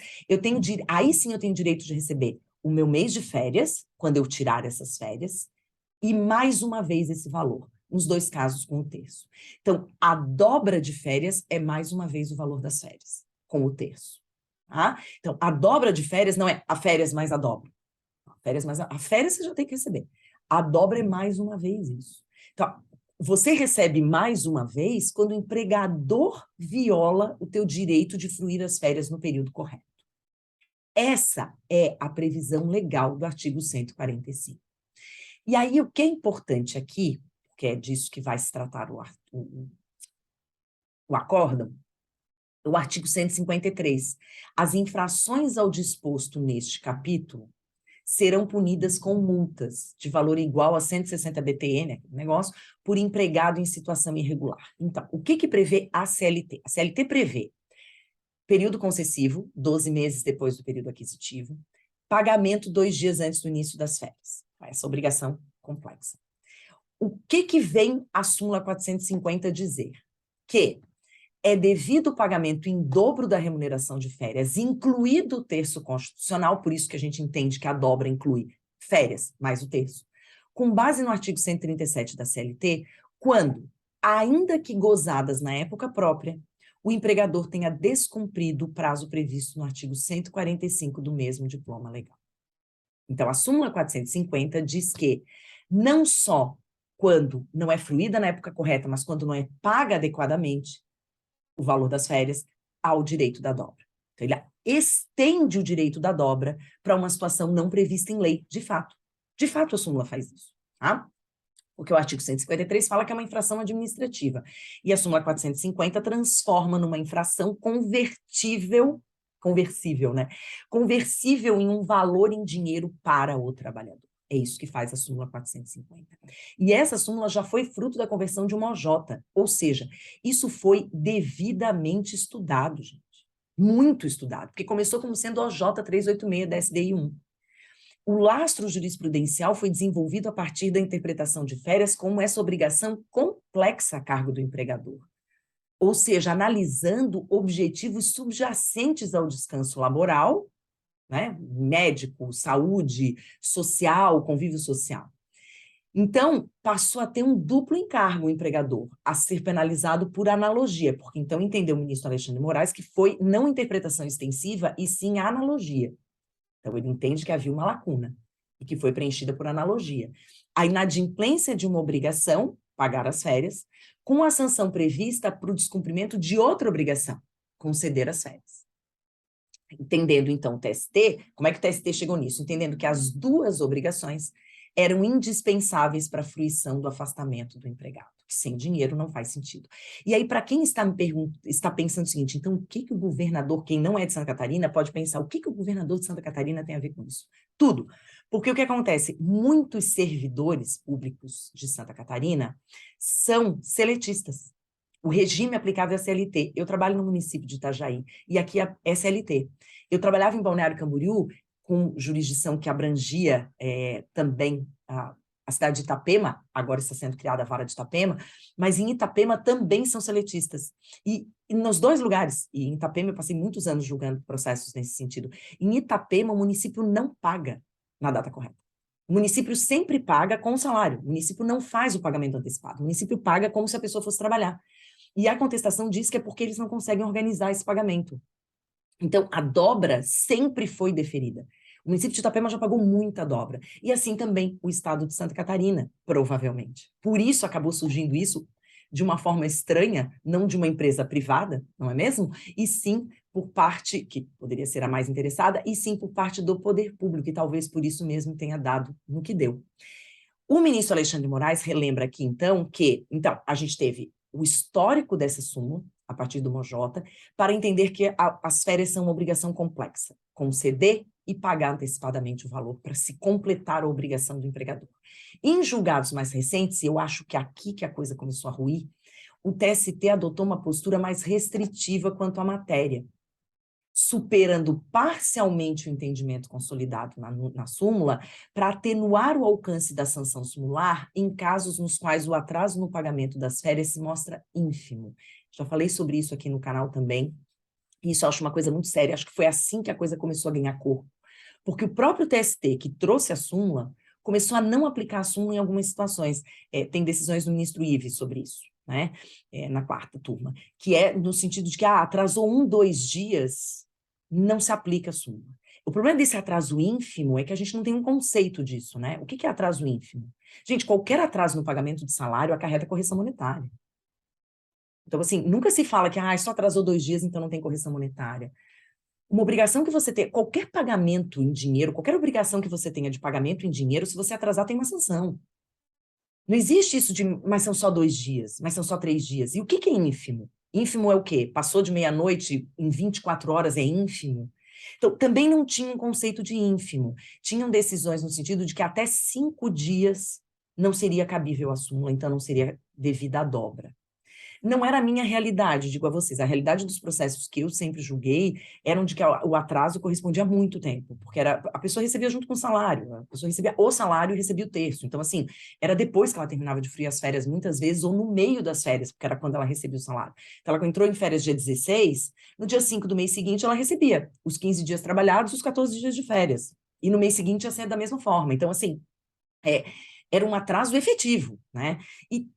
aí sim eu tenho direito de receber o meu mês de férias, quando eu tirar essas férias, e mais uma vez esse valor, nos 2 casos com o 1/3. Então, a dobra de férias é mais uma vez o valor das férias, com o 1/3. Tá? Então, a dobra de férias não é a férias mais a dobra. A férias você já tem que receber. A dobra é mais uma vez isso. Então, você recebe mais uma vez quando o empregador viola o teu direito de fruir as férias no período correto. Essa é a previsão legal do artigo 145. E aí, o que é importante aqui, que é disso que vai se tratar o acórdão, o artigo 153. As infrações ao disposto neste capítulo serão punidas com multas de valor igual a 160 BPM, né, negócio, por empregado em situação irregular. Então, o que prevê a CLT? A CLT prevê período concessivo, 12 meses depois do período aquisitivo, pagamento 2 dias antes do início das férias. Essa obrigação complexa. O que vem a súmula 450 dizer? Que é devido o pagamento em dobro da remuneração de férias, incluído o 1/3 constitucional, por isso que a gente entende que a dobra inclui férias mais o 1/3, com base no artigo 137 da CLT, quando, ainda que gozadas na época própria, o empregador tenha descumprido o prazo previsto no artigo 145 do mesmo diploma legal. Então, a súmula 450 diz que não só quando não é fruída na época correta, mas quando não é paga adequadamente, o valor das férias, ao direito da dobra. Então, ele estende o direito da dobra para uma situação não prevista em lei, de fato. De fato, a súmula faz isso, tá? Porque o artigo 153 fala que é uma infração administrativa. E a súmula 450 transforma numa infração conversível, né? Conversível em um valor em dinheiro para o trabalhador. É isso que faz a súmula 450. E essa súmula já foi fruto da conversão de uma OJ, ou seja, isso foi devidamente estudado, gente. Muito estudado, porque começou como sendo OJ 386 da SDI 1. O lastro jurisprudencial foi desenvolvido a partir da interpretação de férias como essa obrigação complexa a cargo do empregador. Ou seja, analisando objetivos subjacentes ao descanso laboral, né? Médico, saúde, social, convívio social. Então, passou a ter um duplo encargo o empregador, a ser penalizado por analogia, porque então entendeu o ministro Alexandre de Moraes que foi não interpretação extensiva, e sim analogia. Então, ele entende que havia uma lacuna e que foi preenchida por analogia. A inadimplência de uma obrigação, pagar as férias, com a sanção prevista para o descumprimento de outra obrigação, conceder as férias. Entendendo, então, o TST, como é que o TST chegou nisso? Entendendo que as duas obrigações eram indispensáveis para a fruição do afastamento do empregado, que sem dinheiro não faz sentido. E aí, para quem está pensando o seguinte, então, o que o governador, quem não é de Santa Catarina, pode pensar, o que o governador de Santa Catarina tem a ver com isso? Tudo. Porque o que acontece? Muitos servidores públicos de Santa Catarina são seletistas. O regime aplicável é a CLT. Eu trabalho no município de Itajaí, e aqui é SLT. Eu trabalhava em Balneário Camboriú, com jurisdição que abrangia também a cidade de Itapema, agora está sendo criada a vara de Itapema, mas em Itapema também são seletistas. E nos dois lugares, e em Itapema eu passei muitos anos julgando processos nesse sentido, em Itapema o município não paga na data correta. O município sempre paga com o salário, o município não faz o pagamento antecipado, o município paga como se a pessoa fosse trabalhar. E a contestação diz que é porque eles não conseguem organizar esse pagamento. Então, a dobra sempre foi deferida. O município de Itapema já pagou muita dobra. E assim também o estado de Santa Catarina, provavelmente. Por isso acabou surgindo isso de uma forma estranha, não de uma empresa privada, não é mesmo? E sim por parte, que poderia ser a mais interessada, e sim por parte do poder público, e talvez por isso mesmo tenha dado no que deu. O ministro Alexandre de Moraes relembra aqui, então, que a gente teve o histórico dessa súmula, a partir do MOJ, para entender que as férias são uma obrigação complexa, conceder e pagar antecipadamente o valor para se completar a obrigação do empregador. Em julgados mais recentes, e eu acho que aqui que a coisa começou a ruir, o TST adotou uma postura mais restritiva quanto à matéria, superando parcialmente o entendimento consolidado na súmula, para atenuar o alcance da sanção sumular em casos nos quais o atraso no pagamento das férias se mostra ínfimo. Já falei sobre isso aqui no canal também, e isso eu acho uma coisa muito séria, acho que foi assim que a coisa começou a ganhar corpo. Porque o próprio TST, que trouxe a súmula, começou a não aplicar a súmula em algumas situações. Tem decisões do ministro Ives sobre isso, né? Na quarta turma, que é no sentido de que atrasou 1, 2 dias, não se aplica a súmula. O problema desse atraso ínfimo é que a gente não tem um conceito disso, né? O que é atraso ínfimo? Gente, qualquer atraso no pagamento de salário acarreta correção monetária. Então, assim, nunca se fala que só atrasou 2 dias, então não tem correção monetária. Uma obrigação que você tem, qualquer pagamento em dinheiro, qualquer obrigação que você tenha de pagamento em dinheiro, se você atrasar, tem uma sanção. Não existe isso de, mas são só 2 dias, mas são só 3 dias. E o que é ínfimo? Ínfimo é o quê? Passou de meia-noite, em 24 horas é ínfimo? Então, também não tinha um conceito de ínfimo. Tinham decisões no sentido de que até 5 dias não seria cabível a súmula, então não seria devida a dobra. Não era a minha realidade, digo a vocês, a realidade dos processos que eu sempre julguei eram de que o atraso correspondia a muito tempo, porque a pessoa recebia junto com o salário, a pessoa recebia o salário e recebia o terço, então assim, era depois que ela terminava de fruir as férias muitas vezes, ou no meio das férias, porque era quando ela recebia o salário. Então ela entrou em férias dia 16, no dia 5 do mês seguinte ela recebia os 15 dias trabalhados, os 14 dias de férias, e no mês seguinte ia ser da mesma forma, então assim, era um atraso efetivo, né? E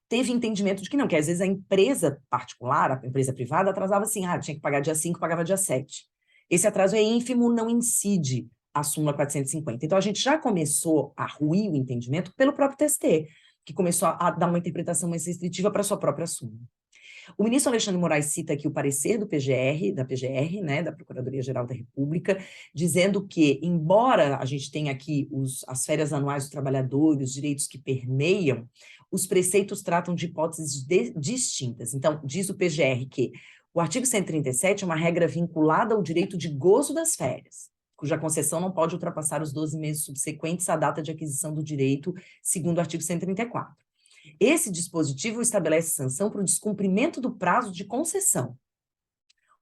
teve entendimento de que não, que às vezes a empresa particular, a empresa privada, atrasava assim, tinha que pagar dia 5, pagava dia 7. Esse atraso é ínfimo, não incide a súmula 450. Então, a gente já começou a ruir o entendimento pelo próprio TST, que começou a dar uma interpretação mais restritiva para a sua própria súmula. O ministro Alexandre de Moraes cita aqui o parecer da PGR, né, da Procuradoria-Geral da República, dizendo que, embora a gente tenha aqui as férias anuais do trabalhador e os direitos que permeiam, os preceitos tratam de hipóteses distintas. Então, diz o PGR que o artigo 137 é uma regra vinculada ao direito de gozo das férias, cuja concessão não pode ultrapassar os 12 meses subsequentes à data de aquisição do direito, segundo o artigo 134. Esse dispositivo estabelece sanção para o descumprimento do prazo de concessão.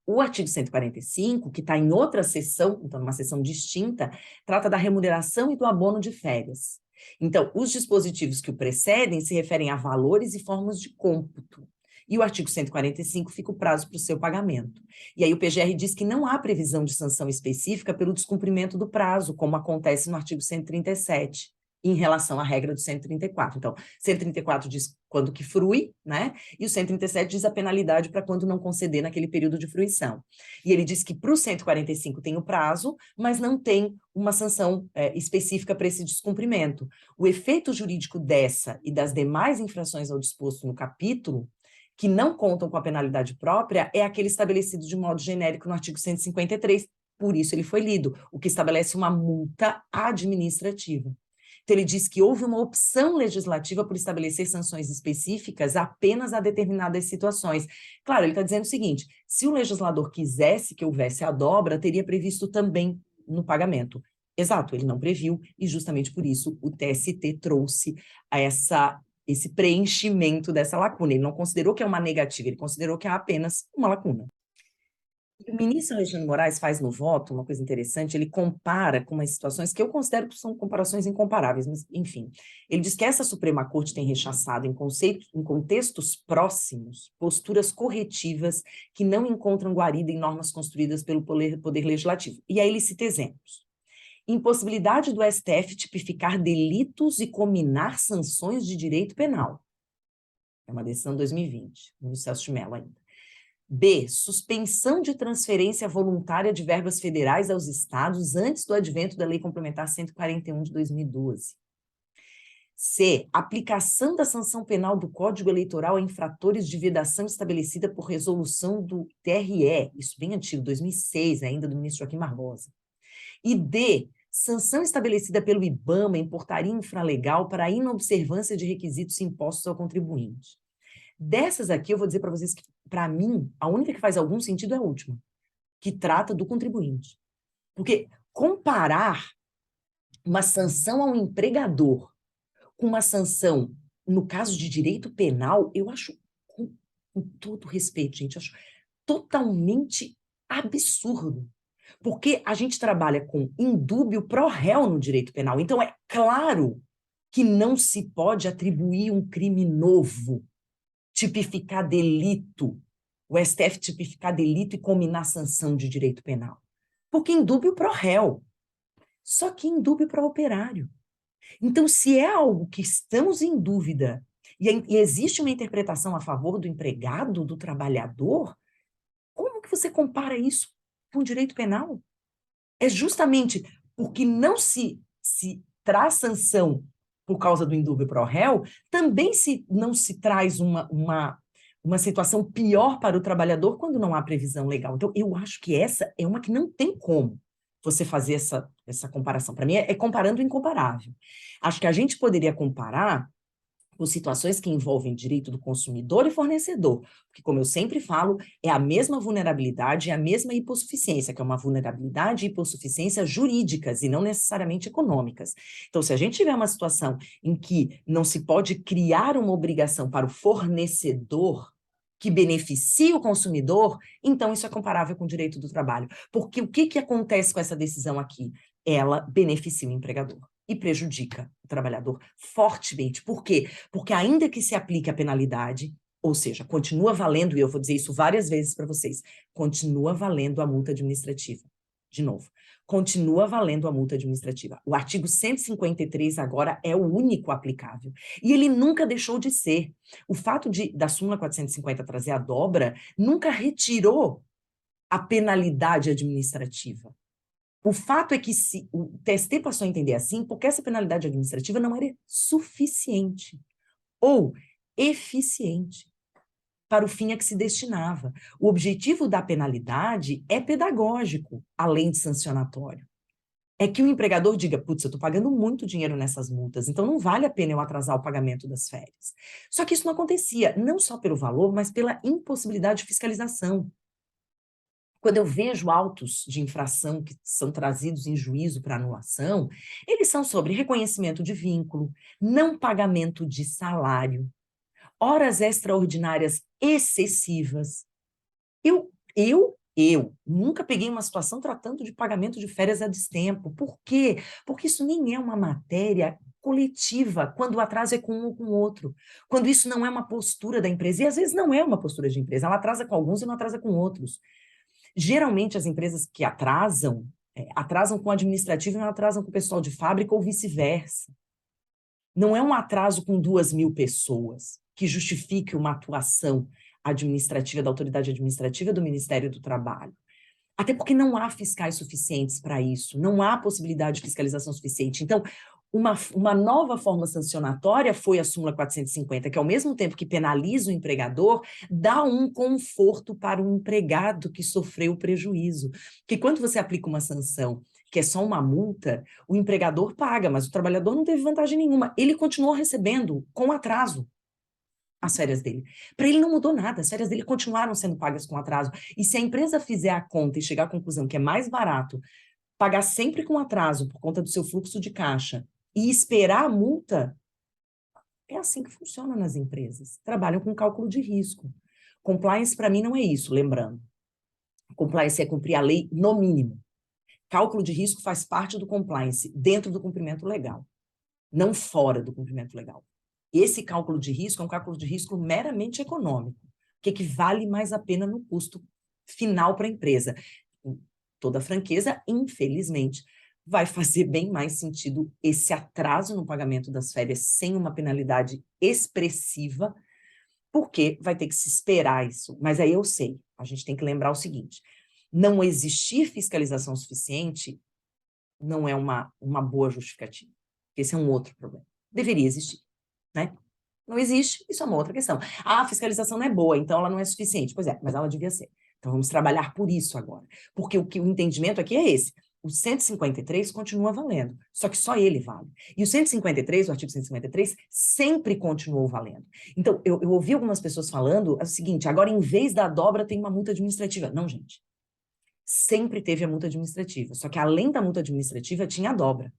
O artigo 145, que está em outra seção, então numa seção distinta, trata da remuneração e do abono de férias. Então, os dispositivos que o precedem se referem a valores e formas de cômputo. E o artigo 145 fica o prazo para o seu pagamento. E aí o PGR diz que não há previsão de sanção específica pelo descumprimento do prazo, como acontece no artigo 137. Em relação à regra do 134. Então, 134 diz quando que frui, né? E o 137 diz a penalidade para quando não conceder naquele período de fruição. E ele diz que para o 145 tem o prazo, mas não tem uma sanção específica para esse descumprimento. O efeito jurídico dessa e das demais infrações ao disposto no capítulo, que não contam com a penalidade própria, é aquele estabelecido de modo genérico no artigo 153, por isso ele foi lido, o que estabelece uma multa administrativa. Então, ele diz que houve uma opção legislativa por estabelecer sanções específicas apenas a determinadas situações. Claro, ele está dizendo o seguinte, se o legislador quisesse que houvesse a dobra, teria previsto também no pagamento. Exato, ele não previu, e justamente por isso o TST trouxe esse preenchimento dessa lacuna. Ele não considerou que é uma negativa, ele considerou que é apenas uma lacuna. O ministro Alexandre de Moraes faz no voto uma coisa interessante, ele compara com umas situações que eu considero que são comparações incomparáveis, mas, enfim. Ele diz que essa Suprema Corte tem rechaçado em contextos próximos posturas corretivas que não encontram guarida em normas construídas pelo Poder Legislativo. E aí ele cita exemplos. Impossibilidade do STF tipificar delitos e cominar sanções de direito penal. É uma decisão de 2020, no Celso de Mello ainda. B, suspensão de transferência voluntária de verbas federais aos estados antes do advento da Lei Complementar 141 de 2012. C, aplicação da sanção penal do Código Eleitoral a infratores de vedação estabelecida por resolução do TRE, isso bem antigo, 2006, ainda do ministro Joaquim Barbosa. E D, sanção estabelecida pelo IBAMA em portaria infralegal para a inobservância de requisitos impostos ao contribuinte. Dessas aqui, eu vou dizer para vocês que, para mim, a única que faz algum sentido é a última, que trata do contribuinte. Porque comparar uma sanção ao empregador com uma sanção, no caso de direito penal, eu acho, com todo respeito, gente, eu acho totalmente absurdo. Porque a gente trabalha com indúbio pro réu no direito penal. Então, é claro que não se pode atribuir um crime novo, tipificar delito, o STF tipificar delito e combinar sanção de direito penal. Porque indúbio pro réu, só que indúbio pro operário. Então, se é algo que estamos em dúvida e existe uma interpretação a favor do empregado, do trabalhador, como que você compara isso com direito penal? É justamente porque não se traz sanção por causa do indúbio pro réu, também não se traz uma situação pior para o trabalhador quando não há previsão legal. Então, eu acho que essa é uma que não tem como você fazer essa comparação. Para mim, é comparando o incomparável. Acho que a gente poderia comparar com situações que envolvem direito do consumidor e fornecedor, porque, como eu sempre falo, é a mesma vulnerabilidade e a mesma hipossuficiência, que é uma vulnerabilidade e hipossuficiência jurídicas e não necessariamente econômicas. Então, se a gente tiver uma situação em que não se pode criar uma obrigação para o fornecedor que beneficie o consumidor, então isso é comparável com o direito do trabalho. Porque o que acontece com essa decisão aqui? Ela beneficia o empregador e prejudica o trabalhador fortemente. Por quê? Porque ainda que se aplique a penalidade, ou seja, continua valendo, e eu vou dizer isso várias vezes para vocês, continua valendo a multa administrativa. De novo, continua valendo a multa administrativa. O artigo 153 agora é o único aplicável. E ele nunca deixou de ser. O fato da súmula 450 trazer a dobra nunca retirou a penalidade administrativa. O fato é que o TST passou a entender assim porque essa penalidade administrativa não era suficiente ou eficiente para o fim a que se destinava. O objetivo da penalidade é pedagógico, além de sancionatório. É que o empregador diga, putz, eu estou pagando muito dinheiro nessas multas, então não vale a pena eu atrasar o pagamento das férias. Só que isso não acontecia, não só pelo valor, mas pela impossibilidade de fiscalização. Quando eu vejo autos de infração que são trazidos em juízo para anulação, eles são sobre reconhecimento de vínculo, não pagamento de salário, horas extraordinárias excessivas. Eu nunca peguei uma situação tratando de pagamento de férias a destempo. Por quê? Porque isso nem é uma matéria coletiva, quando o atraso é com um ou com o outro. Quando isso não é uma postura da empresa, e às vezes não é uma postura de empresa, ela atrasa com alguns e não atrasa com outros. Geralmente, as empresas que atrasam, atrasam com o administrativo e não atrasam com o pessoal de fábrica ou vice-versa. Não é um atraso com 2.000 pessoas que justifique uma atuação administrativa, da autoridade administrativa do Ministério do Trabalho. Até porque não há fiscais suficientes para isso, não há possibilidade de fiscalização suficiente. Então, uma nova forma sancionatória foi a súmula 450, que ao mesmo tempo que penaliza o empregador, dá um conforto para o empregado que sofreu o prejuízo. Porque quando você aplica uma sanção que é só uma multa, o empregador paga, mas o trabalhador não teve vantagem nenhuma. Ele continuou recebendo com atraso as férias dele. Para ele não mudou nada, as férias dele continuaram sendo pagas com atraso. E se a empresa fizer a conta e chegar à conclusão que é mais barato pagar sempre com atraso por conta do seu fluxo de caixa e esperar a multa, é assim que funciona nas empresas. Trabalham com cálculo de risco. Compliance, para mim, não é isso, lembrando. Compliance é cumprir a lei no mínimo. Cálculo de risco faz parte do compliance, dentro do cumprimento legal, não fora do cumprimento legal. Esse cálculo de risco é um cálculo de risco meramente econômico, que vale mais a pena no custo final para a empresa. Com toda franqueza, infelizmente, vai fazer bem mais sentido esse atraso no pagamento das férias sem uma penalidade expressiva, porque vai ter que se esperar isso. Mas aí eu sei, a gente tem que lembrar o seguinte, não existir fiscalização suficiente não é uma boa justificativa. Esse é um outro problema. Deveria existir, né? Não existe, isso é uma outra questão. Ah, a fiscalização não é boa, então ela não é suficiente. Pois é, mas ela devia ser. Então vamos trabalhar por isso agora. Porque o entendimento aqui é esse. O 153 continua valendo, só que só ele vale. E o 153, o artigo 153, sempre continuou valendo. Então, eu ouvi algumas pessoas falando o seguinte, agora em vez da dobra tem uma multa administrativa. Não, gente. Sempre teve a multa administrativa, só que além da multa administrativa tinha a dobra.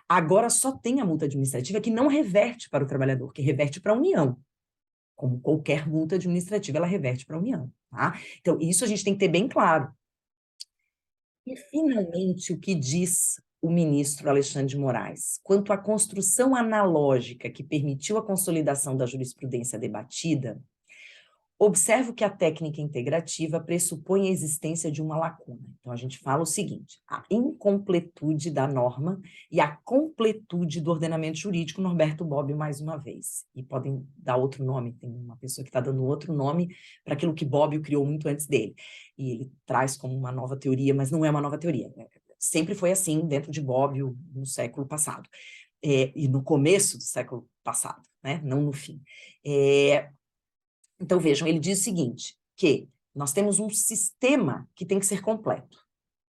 Agora só tem a multa administrativa que não reverte para o trabalhador, que reverte para a União. Como qualquer multa administrativa, ela reverte para a União, tá? Então, isso a gente tem que ter bem claro. E, finalmente, o que diz o ministro Alexandre de Moraes? Quanto à construção analógica que permitiu a consolidação da jurisprudência debatida, observo que a técnica integrativa pressupõe a existência de uma lacuna. Então, a gente fala o seguinte, a incompletude da norma e a completude do ordenamento jurídico, Norberto Bobbio, mais uma vez. E podem dar outro nome, tem uma pessoa que está dando outro nome para aquilo que Bobbio criou muito antes dele. E ele traz como uma nova teoria, mas não é uma nova teoria. Sempre foi assim dentro de Bobbio no século passado. E no começo do século passado, né? Não no fim. Então, vejam, ele diz o seguinte, que nós temos um sistema que tem que ser completo,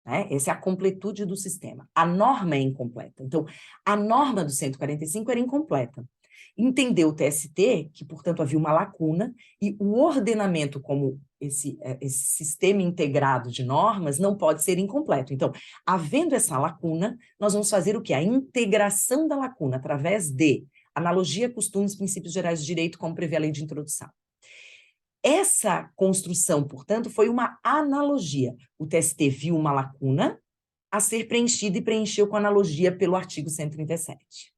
né? Essa é a completude do sistema. A norma é incompleta. Então, a norma do 145 era incompleta. Entendeu o TST que, portanto, havia uma lacuna e o ordenamento como esse sistema integrado de normas não pode ser incompleto. Então, havendo essa lacuna, nós vamos fazer o quê? A integração da lacuna através de analogia, costumes, princípios gerais de direito, como prevê a lei de introdução. Essa construção, portanto, foi uma analogia. O TST viu uma lacuna a ser preenchida e preencheu com analogia pelo artigo 137.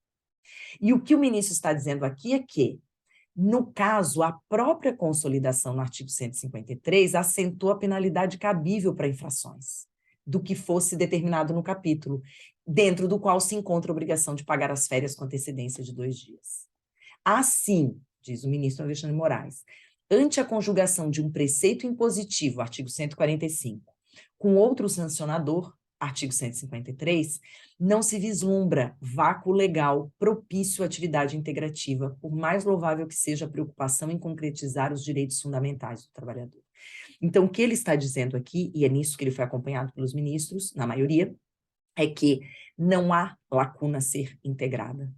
E o que o ministro está dizendo aqui é que, no caso, a própria consolidação no artigo 153 assentou a penalidade cabível para infrações, do que fosse determinado no capítulo, dentro do qual se encontra a obrigação de pagar as férias com antecedência de 2 dias. Assim, diz o ministro Alexandre de Moraes, ante a conjugação de um preceito impositivo, artigo 145, com outro sancionador, artigo 153, não se vislumbra vácuo legal propício à atividade integrativa, por mais louvável que seja a preocupação em concretizar os direitos fundamentais do trabalhador. Então, o que ele está dizendo aqui, e é nisso que ele foi acompanhado pelos ministros, na maioria, é que não há lacuna a ser integrada.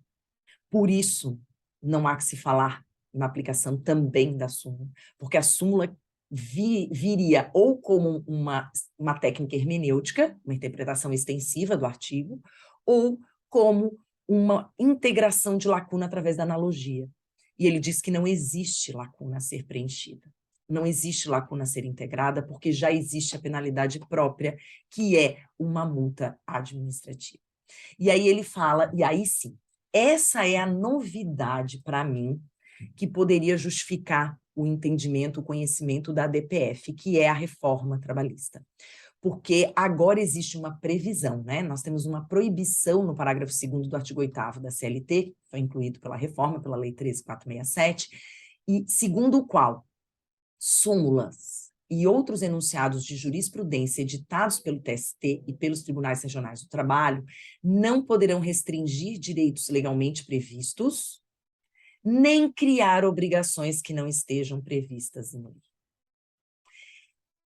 Por isso, não há que se falar na aplicação também da súmula, porque a súmula viria ou como uma técnica hermenêutica, uma interpretação extensiva do artigo, ou como uma integração de lacuna através da analogia. E ele diz que não existe lacuna a ser preenchida. Não existe lacuna a ser integrada, porque já existe a penalidade própria, que é uma multa administrativa. E aí ele fala, e aí sim, essa é a novidade para mim, que poderia justificar o entendimento, o conhecimento da ADPF, que é a reforma trabalhista. Porque agora existe uma previsão, né? Nós temos uma proibição no parágrafo 2º do artigo 8º da CLT, que foi incluído pela reforma, pela Lei 13.467, e segundo o qual súmulas e outros enunciados de jurisprudência editados pelo TST e pelos tribunais regionais do trabalho não poderão restringir direitos legalmente previstos, nem criar obrigações que não estejam previstas em lei.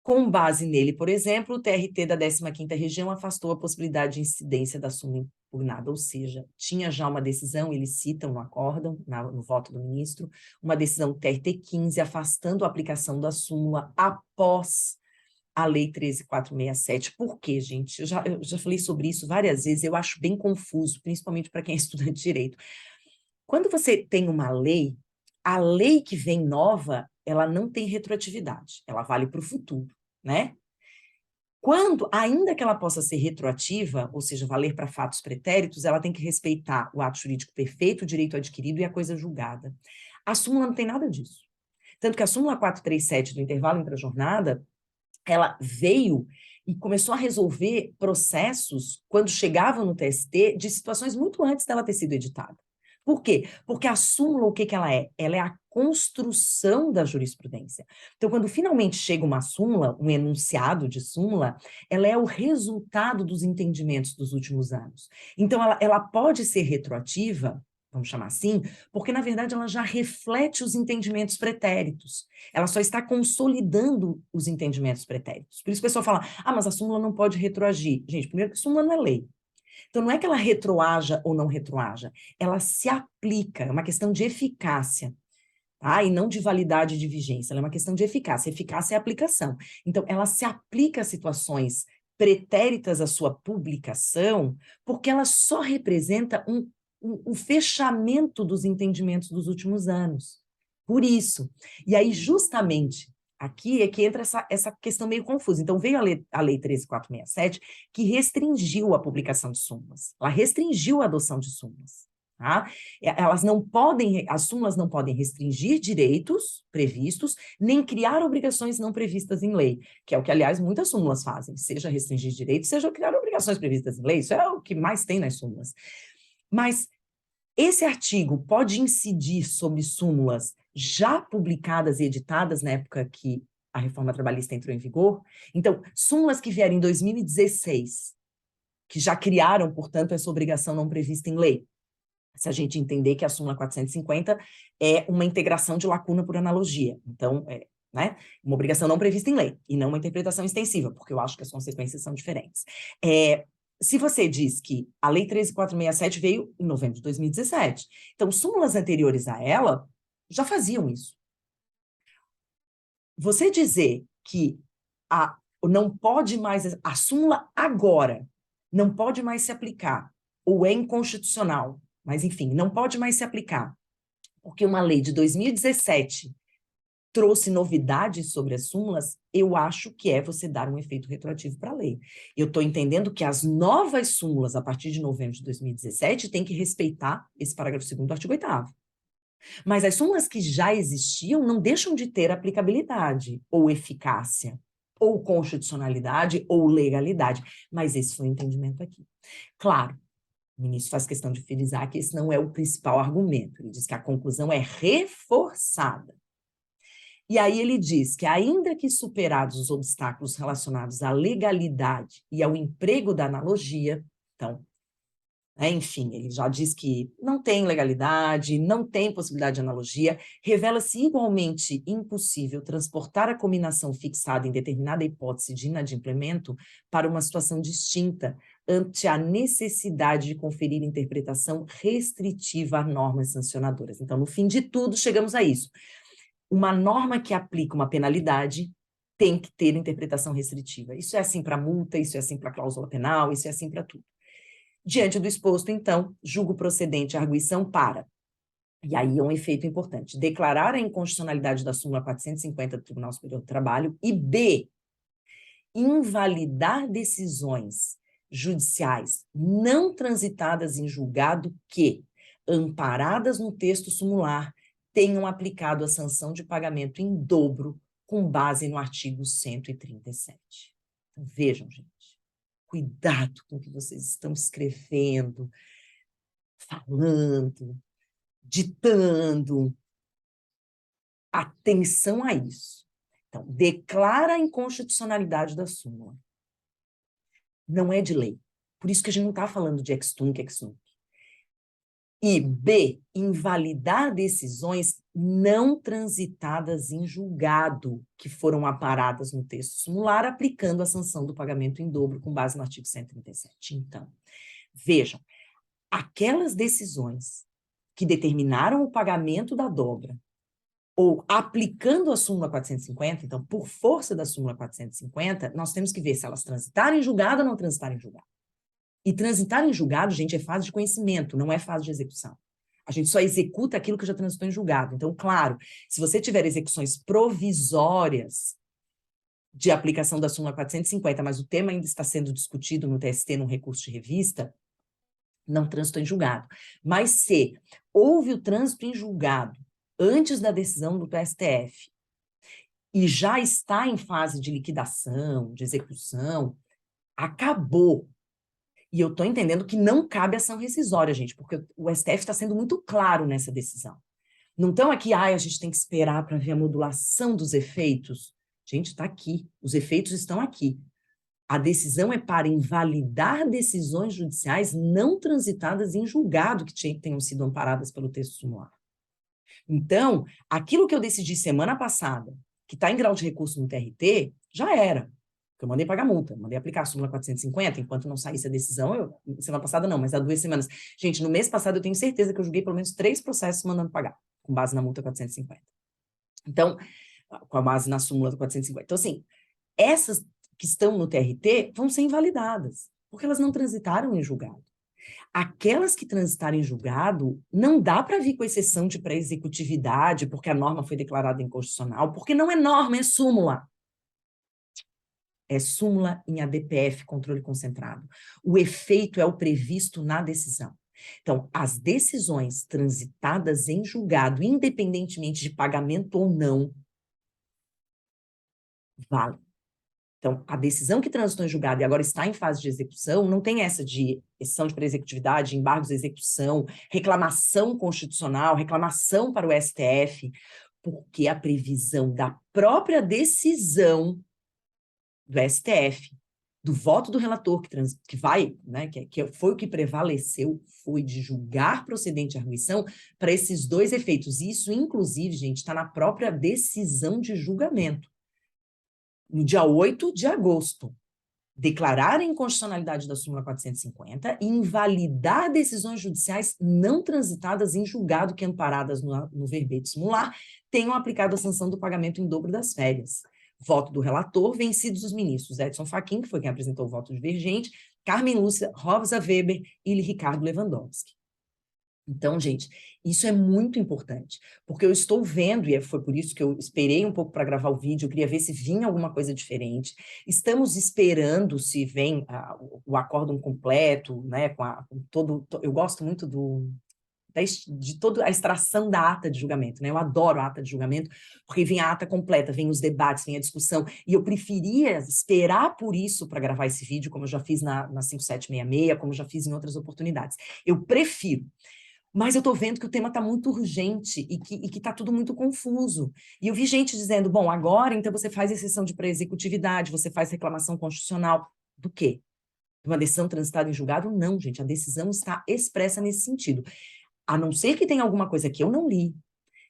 Com base nele, por exemplo, o TRT da 15ª Região afastou a possibilidade de incidência da súmula impugnada, ou seja, tinha já uma decisão, eles citam no acórdão, no voto do ministro, uma decisão do TRT 15 afastando a aplicação da súmula após a Lei 13.467. Por quê, gente? Eu já falei sobre isso várias vezes, eu acho bem confuso, principalmente para quem é estudante de direito. Quando você tem uma lei, a lei que vem nova, ela não tem retroatividade, ela vale para o futuro, né? Quando, ainda que ela possa ser retroativa, ou seja, valer para fatos pretéritos, ela tem que respeitar o ato jurídico perfeito, o direito adquirido e a coisa julgada. A súmula não tem nada disso. Tanto que a súmula 437 do intervalo entre a jornada, ela veio e começou a resolver processos, quando chegavam no TST, de situações muito antes dela ter sido editada. Por quê? Porque a súmula, o que ela é? Ela é a construção da jurisprudência. Então, quando finalmente chega uma súmula, um enunciado de súmula, ela é o resultado dos entendimentos dos últimos anos. Então, ela pode ser retroativa, vamos chamar assim, porque, na verdade, ela já reflete os entendimentos pretéritos. Ela só está consolidando os entendimentos pretéritos. Por isso o pessoal fala, mas a súmula não pode retroagir. Gente, primeiro que a súmula não é lei. Então, não é que ela retroaja ou não retroaja, ela se aplica, é uma questão de eficácia, tá? E não de validade de vigência, ela é uma questão de eficácia. Eficácia é a aplicação. Então, ela se aplica a situações pretéritas à sua publicação, porque ela só representa um fechamento dos entendimentos dos últimos anos. Por isso. E aí, justamente, aqui é que entra essa questão meio confusa. Então, veio a Lei 13.467, que restringiu a publicação de súmulas. Ela restringiu a adoção de súmulas. Tá? As súmulas não podem restringir direitos previstos, nem criar obrigações não previstas em lei, que é o que, aliás, muitas súmulas fazem, seja restringir direitos, seja criar obrigações previstas em lei, isso é o que mais tem nas súmulas. Mas esse artigo pode incidir sobre súmulas já publicadas e editadas na época que a reforma trabalhista entrou em vigor? Então, súmulas que vieram em 2016, que já criaram, portanto, essa obrigação não prevista em lei. Se a gente entender que a súmula 450 é uma integração de lacuna por analogia. Então, né, uma obrigação não prevista em lei, e não uma interpretação extensiva, porque eu acho que as consequências são diferentes. Se você diz que a Lei 13.467 veio em novembro de 2017, então súmulas anteriores a ela já faziam isso. Você dizer que não pode mais, a súmula agora não pode mais se aplicar, ou é inconstitucional, mas enfim, não pode mais se aplicar, porque uma lei de 2017 trouxe novidades sobre as súmulas, eu acho que é você dar um efeito retroativo para a lei. Eu estou entendendo que as novas súmulas, a partir de novembro de 2017, têm que respeitar esse parágrafo 2º do artigo 8º. Mas as súmulas que já existiam não deixam de ter aplicabilidade, ou eficácia, ou constitucionalidade, ou legalidade. Mas esse foi o entendimento aqui. Claro, o ministro faz questão de frisar que esse não é o principal argumento. Ele diz que a conclusão é reforçada. E aí ele diz que, ainda que superados os obstáculos relacionados à legalidade e ao emprego da analogia, então, enfim, ele já diz que não tem legalidade, não tem possibilidade de analogia, revela-se igualmente impossível transportar a combinação fixada em determinada hipótese de inadimplemento para uma situação distinta, ante a necessidade de conferir interpretação restritiva a normas sancionadoras. Então, no fim de tudo, chegamos a isso. Uma norma que aplica uma penalidade tem que ter interpretação restritiva. Isso é assim para multa, isso é assim para cláusula penal, isso é assim para tudo. Diante do exposto, então, julgo procedente a arguição para, e aí é um efeito importante, declarar a inconstitucionalidade da súmula 450 do Tribunal Superior do Trabalho e B, invalidar decisões judiciais não transitadas em julgado que, amparadas no texto sumular, tenham aplicado a sanção de pagamento em dobro com base no artigo 137. Então, vejam, gente, cuidado com o que vocês estão escrevendo, falando, ditando. Atenção a isso. Então, declara a inconstitucionalidade da súmula. Não é de lei. Por isso que a gente não está falando de ex-tunc, ex-nunc. E B, invalidar decisões não transitadas em julgado, que foram aparadas no texto sumular, aplicando a sanção do pagamento em dobro com base no artigo 137. Então, vejam, aquelas decisões que determinaram o pagamento da dobra, ou aplicando a súmula 450, então, por força da súmula 450, nós temos que ver se elas transitaram em julgado ou não transitaram em julgado. E transitar em julgado, gente, é fase de conhecimento, não é fase de execução. A gente só executa aquilo que já transitou em julgado. Então, claro, se você tiver execuções provisórias de aplicação da súmula 450, mas o tema ainda está sendo discutido no TST, num recurso de revista, não transitou em julgado. Mas se houve o trânsito em julgado antes da decisão do STF e já está em fase de liquidação, de execução, acabou. E eu estou entendendo que não cabe ação rescisória, gente, porque o STF está sendo muito claro nessa decisão. Não estão aqui, a gente tem que esperar para ver a modulação dos efeitos. Gente, está aqui, os efeitos estão aqui. A decisão é para invalidar decisões judiciais não transitadas em julgado que tenham sido amparadas pelo texto sumular. Então, aquilo que eu decidi semana passada, que está em grau de recurso no TRT, já era. Eu mandei pagar multa, mandei aplicar a súmula 450, enquanto não saísse a decisão, semana passada não, mas há 2 semanas. Gente, no mês passado eu tenho certeza que eu julguei pelo menos 3 processos mandando pagar, com base na multa 450. Então, com a base na súmula 450. Então, assim, essas que estão no TRT vão ser invalidadas, porque elas não transitaram em julgado. Aquelas que transitarem em julgado, não dá para vir com exceção de pré-executividade, porque a norma foi declarada inconstitucional, porque não é norma, é súmula. É súmula em ADPF, controle concentrado. O efeito é o previsto na decisão. Então, as decisões transitadas em julgado, independentemente de pagamento ou não, valem. Então, a decisão que transitou em julgado e agora está em fase de execução, não tem essa de exceção de pré-executividade, embargos de execução, reclamação constitucional, reclamação para o STF, porque a previsão da própria decisão do STF, do voto do relator que vai, né, que foi o que prevaleceu, foi de julgar procedente a arguição para esses 2 efeitos. Isso, inclusive, gente, está na própria decisão de julgamento. No dia 8 de agosto, declarar a inconstitucionalidade da súmula 450 e invalidar decisões judiciais não transitadas em julgado que, amparadas no verbete sumular, tenham aplicado a sanção do pagamento em dobro das férias. Voto do relator, vencidos os ministros Edson Fachin, que foi quem apresentou o voto divergente, Carmen Lúcia, Rosa Weber e Ricardo Lewandowski. Então, gente, isso é muito importante, porque eu estou vendo, e foi por isso que eu esperei um pouco para gravar o vídeo, eu queria ver se vinha alguma coisa diferente. Estamos esperando se vem o acórdão completo, né, com todo... Eu gosto muito de toda a extração da ata de julgamento, né? Eu adoro a ata de julgamento, porque vem a ata completa, vem os debates, vem a discussão, e eu preferia esperar por isso para gravar esse vídeo, como eu já fiz na 5766, como eu já fiz em outras oportunidades. Eu prefiro. Mas eu estou vendo que o tema está muito urgente e que está tudo muito confuso. E eu vi gente dizendo, bom, agora então você faz exceção de pré-executividade, você faz reclamação constitucional. Do quê? Uma decisão transitada em julgado? Não, gente, a decisão está expressa nesse sentido. A não ser que tenha alguma coisa que eu não li,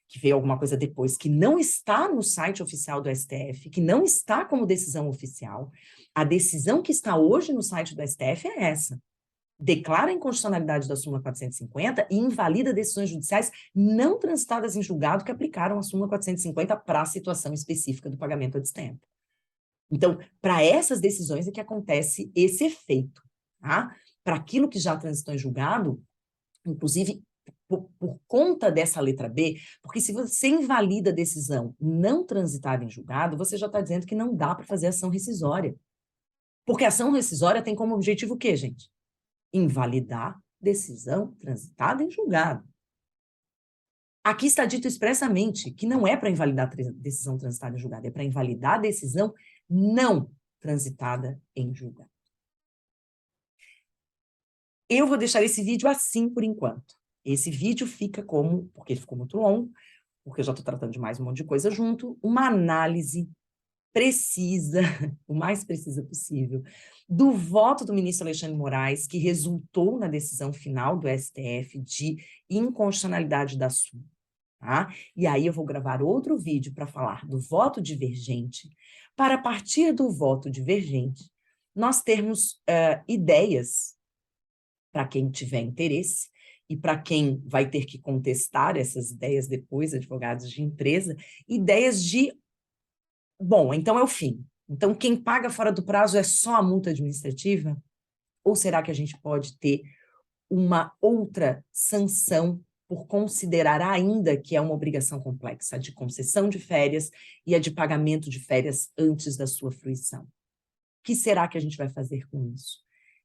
que veio alguma coisa depois, que não está no site oficial do STF, que não está como decisão oficial, a decisão que está hoje no site do STF é essa. Declara a inconstitucionalidade da súmula 450 e invalida decisões judiciais não transitadas em julgado que aplicaram a súmula 450 para a situação específica do pagamento a destempo. Então, para essas decisões é que acontece esse efeito, tá? Para aquilo que já transitou em julgado, inclusive por conta dessa letra B, porque se você invalida a decisão não transitada em julgado, você já está dizendo que não dá para fazer ação rescisória. Porque a ação rescisória tem como objetivo o quê, gente? Invalidar decisão transitada em julgado. Aqui está dito expressamente que não é para invalidar decisão transitada em julgado, é para invalidar decisão não transitada em julgado. Eu vou deixar esse vídeo assim por enquanto. Esse vídeo fica como, porque ele ficou muito longo, porque eu já estou tratando de mais um monte de coisa junto, uma análise precisa, o mais precisa possível, do voto do ministro Alexandre de Moraes, que resultou na decisão final do STF de inconstitucionalidade da súmula. Tá? E aí eu vou gravar outro vídeo para falar do voto divergente, para a partir do voto divergente, nós termos ideias, para quem tiver interesse, e para quem vai ter que contestar essas ideias depois, advogados de empresa, ideias de, bom, então é o fim. Então quem paga fora do prazo é só a multa administrativa? Ou será que a gente pode ter uma outra sanção por considerar ainda que é uma obrigação complexa, a de concessão de férias e a de pagamento de férias antes da sua fruição? O que será que a gente vai fazer com isso?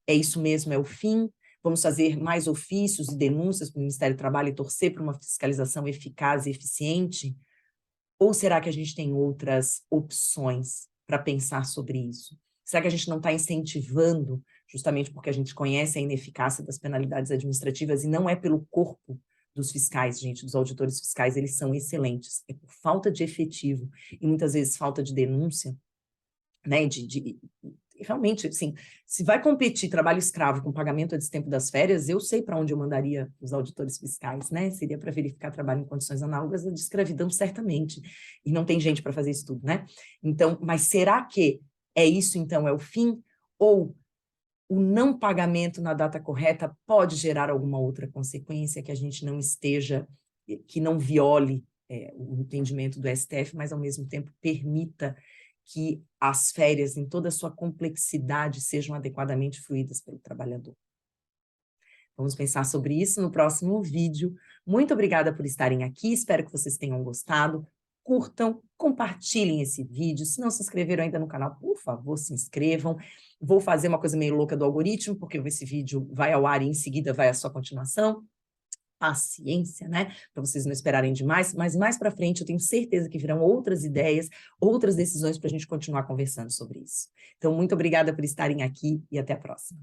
É isso mesmo, é o fim? Vamos fazer mais ofícios e denúncias para o Ministério do Trabalho e torcer para uma fiscalização eficaz e eficiente? Ou será que a gente tem outras opções para pensar sobre isso? Será que a gente não está incentivando, justamente porque a gente conhece a ineficácia das penalidades administrativas, e não é pelo corpo dos fiscais, gente, dos auditores fiscais, eles são excelentes, é por falta de efetivo, e muitas vezes falta de denúncia, né, realmente, assim, se vai competir trabalho escravo com pagamento a destempo das férias, eu sei para onde eu mandaria os auditores fiscais, né? Seria para verificar trabalho em condições análogas à de escravidão, certamente. E não tem gente para fazer isso tudo, né? Então, mas será que é isso, então, é o fim? Ou o não pagamento na data correta pode gerar alguma outra consequência que a gente não esteja, que não viole o entendimento do STF, mas, ao mesmo tempo, permita que as férias, em toda a sua complexidade, sejam adequadamente fruídas pelo trabalhador. Vamos pensar sobre isso no próximo vídeo. Muito obrigada por estarem aqui, espero que vocês tenham gostado. Curtam, compartilhem esse vídeo. Se não se inscreveram ainda no canal, por favor, se inscrevam. Vou fazer uma coisa meio louca do algoritmo, porque esse vídeo vai ao ar e em seguida vai a sua continuação. Paciência, né? Para vocês não esperarem demais, mas mais para frente eu tenho certeza que virão outras ideias, outras decisões para a gente continuar conversando sobre isso. Então, muito obrigada por estarem aqui e até a próxima.